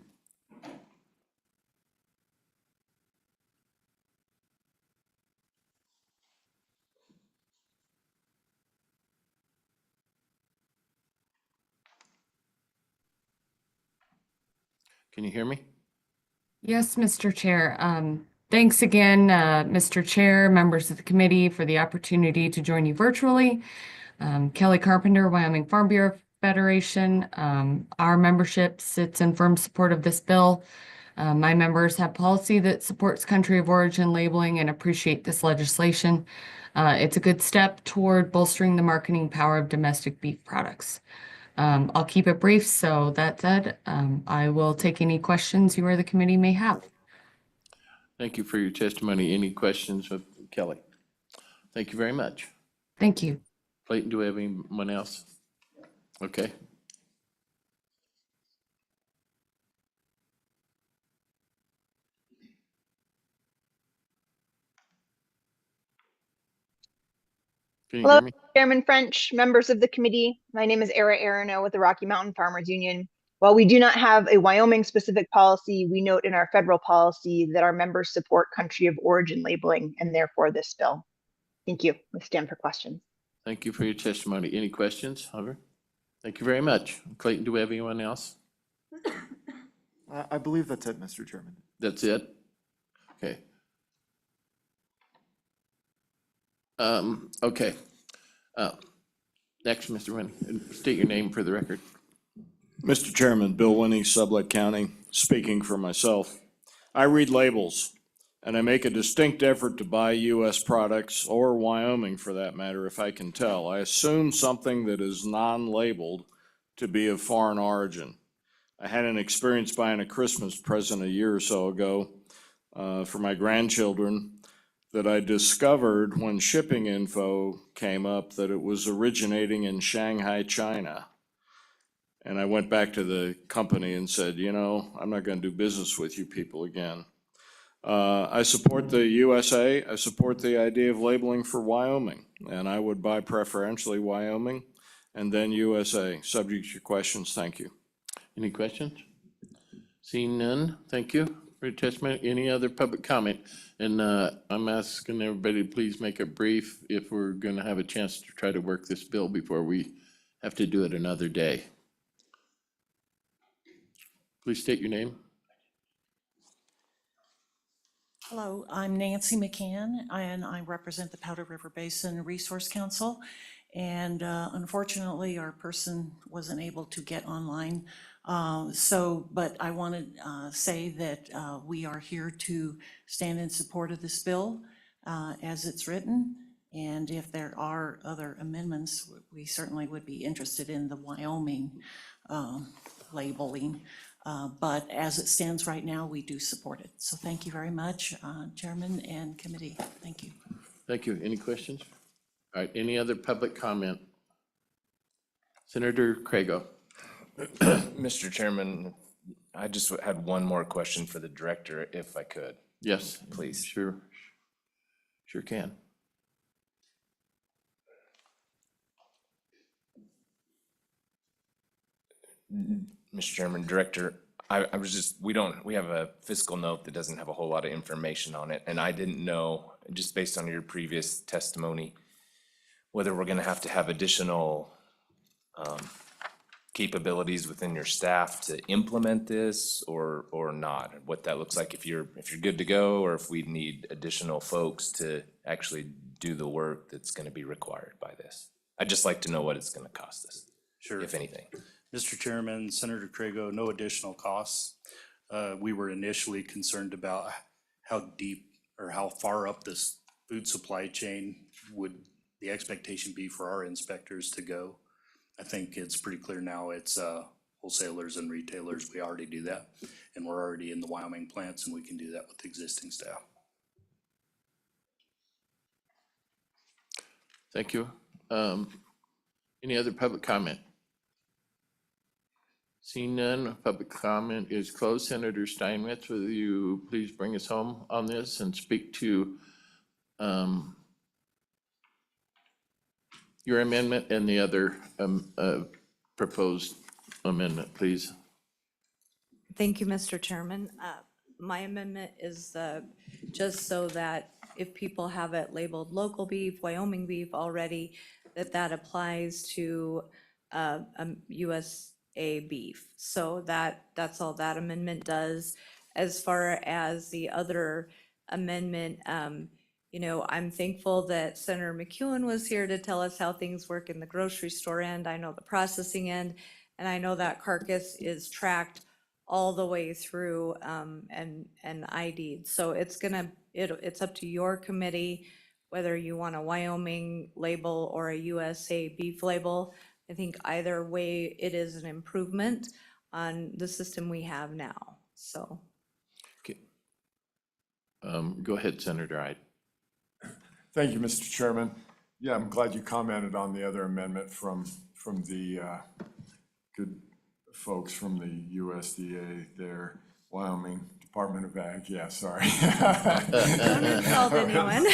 Can you hear me? Yes, Mr. Chair. Thanks again, Mr. Chair, members of the committee, for the opportunity to join you virtually. Kelly Carpenter, Wyoming Farm Bureau Federation. Our membership sits in firm support of this bill. My members have policy that supports country of origin labeling and appreciate this legislation. It's a good step toward bolstering the marketing power of domestic beef products. I'll keep it brief, so that said, I will take any questions you or the committee may have. Thank you for your testimony. Any questions of Kelly? Thank you very much. Thank you. Clayton, do we have anyone else? Okay. Can you Hello, hear me? Chairman French, members of the committee. My name is Era Arano with the Rocky Mountain Farmers Union. While we do not have a Wyoming-specific policy, we note in our federal policy that our members support country of origin labeling and therefore this bill. Thank you. We stand for questions. Thank you for your testimony. Any questions, Hunter? Thank you very much. Clayton, do we have anyone else? I believe that's it, Mr. Chairman. That's it? Okay. Okay. Next, Mr. Winnie, state your name for the record. Mr. Chairman, Bill Winnie, Sublette County, speaking for myself. I read labels, and I make a distinct effort to buy U.S. products, or Wyoming for that matter, if I can tell. I assume something that is non-labeled to be of foreign origin. I had an experience buying a Christmas present a year or so ago for my grandchildren that I discovered when shipping info came up that it was originating in Shanghai, China. And I went back to the company and said, you know, I'm not going to do business with you people again. I support the USA. I support the idea of labeling for Wyoming, and I would buy preferentially Wyoming and then USA. Subject to your questions, thank you. Any questions? Seeing none, thank you for your testimony. Any other public comment? And I'm asking everybody to please make it brief if we're going to have a chance to try to work this bill before we have to do it another day. Please state your name. Hello, I'm Nancy McCann, and I represent the Powder River Basin Resource Council. And unfortunately, our person wasn't able to get online. But I want to say that we are here to stand in support of this bill as it's written. And if there are other amendments, we certainly would be interested in the Wyoming labeling. But as it stands right now, we do support it. So thank you very much, Chairman and committee. Thank you. Thank you. Any questions? All right, any other public comment? Senator Craigo. Mr. Chairman, I just had one more question for the director, if I could. Yes. Please. Sure. Sure can. Mr. Chairman, Director, I was just, we have a fiscal note that doesn't have a whole lot of information on it, and I didn't know, just based on your previous testimony, whether we're gonna have to have additional capabilities within your staff to implement this or not, what that looks like, if you're good to go, or if we need additional folks to actually do the work that's gonna be required by this. I'd just like to know what it's gonna cost us, Sure. if anything. Mr. Chairman, Senator Craigo, no additional costs. We were initially concerned about how deep or how far up this food supply chain would the expectation be for our inspectors to go. I think it's pretty clear now it's wholesalers and retailers. We already do that. And we're already in the Wyoming plants and we can do that with existing staff. Thank you. Any other public comment? Seeing none, public comment is closed. Senator Steinmetz, will you please bring us home on this and speak to your amendment and the other proposed amendment, please? Thank you, Mr. Chairman. My amendment is just so that if people have it labeled local beef, Wyoming beef already, that applies to USA beef. So that's all that amendment does. As far as the other amendment, you know, I'm thankful that Senator McEwen was here to tell us how things work in the grocery store end. I know the processing end, and I know that carcass is tracked all the way through and ID'd. So it's up to your committee whether you want a Wyoming label or a USA beef label. I think either way, it is an improvement on the system we have now, so. Okay. Go ahead, Senator Ide. Thank you, Mr. Chairman. Yeah, I'm glad you commented on the other amendment from the good folks from the USDA there, Wyoming Department of Ag. Yeah, sorry. Don't insult anyone.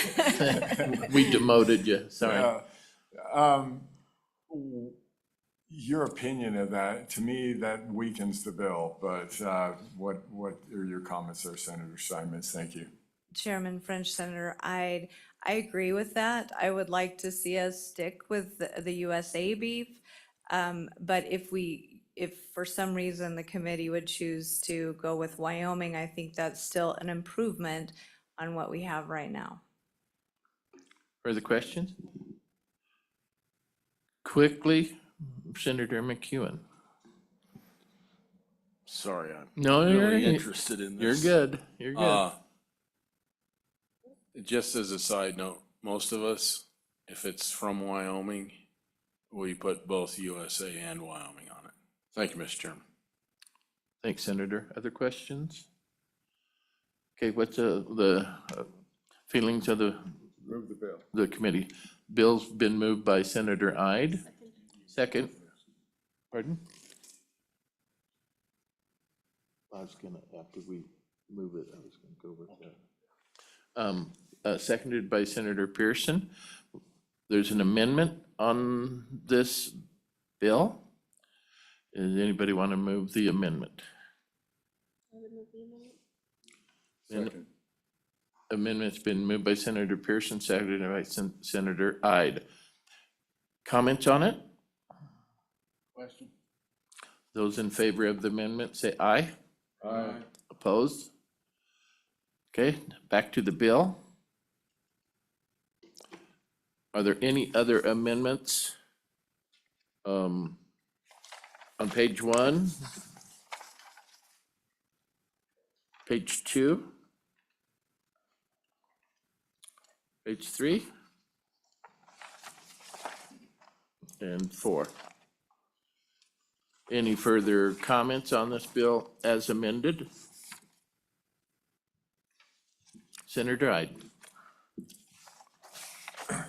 We demoted you, sorry. Your opinion of that, to me, that weakens the bill, but what are your comments there, Senator Steinmetz? Thank you. Chairman French, Senator Ide, I agree with that. I would like to see us stick with the USA beef. But if for some reason the committee would choose to go with Wyoming, I think that's still an improvement on what we have right now. Further questions? Quickly, Senator McEwen. Sorry, I'm No, really you're interested in You're this. good, you're good. Just as a side note, most of us, if it's from Wyoming, we put both USA and Wyoming on it. Thank you, Mr. Chairman. Thanks, Senator. Other questions? Okay, what's the feelings of Move the bill. the committee? Bill's been moved by Senator Ide. Second. Pardon? I was gonna, after we move it, I was gonna go with that. Seconded by Senator Pearson. There's an amendment on this bill. Does anybody want to move the amendment? Second. Amendment's been moved by Senator Pearson, seconded by Senator Ide. Comments on it? Question? Those in favor of the amendment, say aye. Aye. Opposed? Okay, back to the bill. Are there any other amendments? On page 1, page 2, page 3, and 4. Any further comments on this bill as amended? Senator Ide.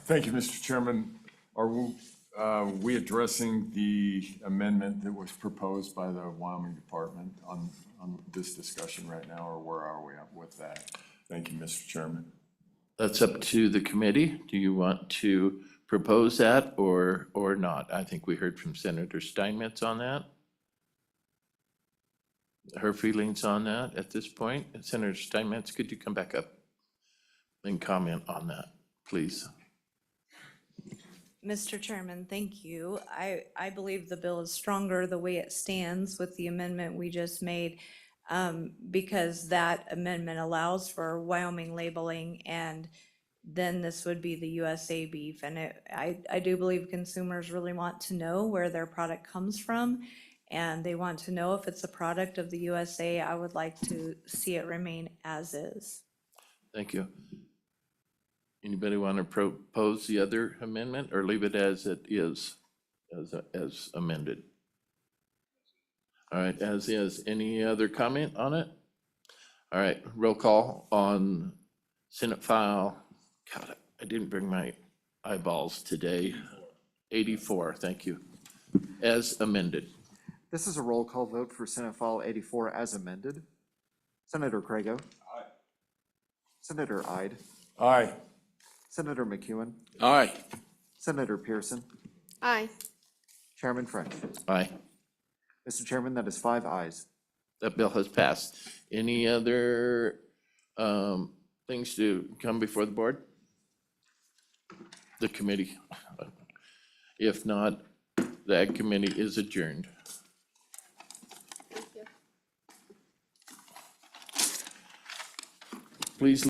Thank you, Mr. Chairman. Are we addressing the amendment that was proposed by the Wyoming Department on this discussion right now, or where are we at with that? Thank you, Mr. Chairman. That's up to the committee. Do you want to propose that or not? I think we heard from Senator Steinmetz on that. Her feelings on that at this point. Senator Steinmetz, could you come back up and comment on that, please? Mr. Chairman, thank you. I believe the bill is stronger the way it stands with the amendment we just made, because that amendment allows for Wyoming labeling, and then this would be the USA beef. And I do believe consumers really want to know where their product comes from, and they want to know if it's a product of the USA. I would like to see it remain as is. Thank you. Anybody want to propose the other amendment or leave it as it is, as amended? All right, as is. Any other comment on it? All right, roll call on Senate File. God, I didn't bring my eyeballs today. 84, thank you. As amended. This is a roll call vote for Senate File 84 as amended. Senator Crago. Aye. Senator Ide. Aye. Senator McEwen. Aye. Senator Pearson. Aye. Chairman French. Aye. Mr. Chairman, that is 5 ayes. That bill has passed. Any other things to come before the board? The committee? If not, the Ag Committee is adjourned. Please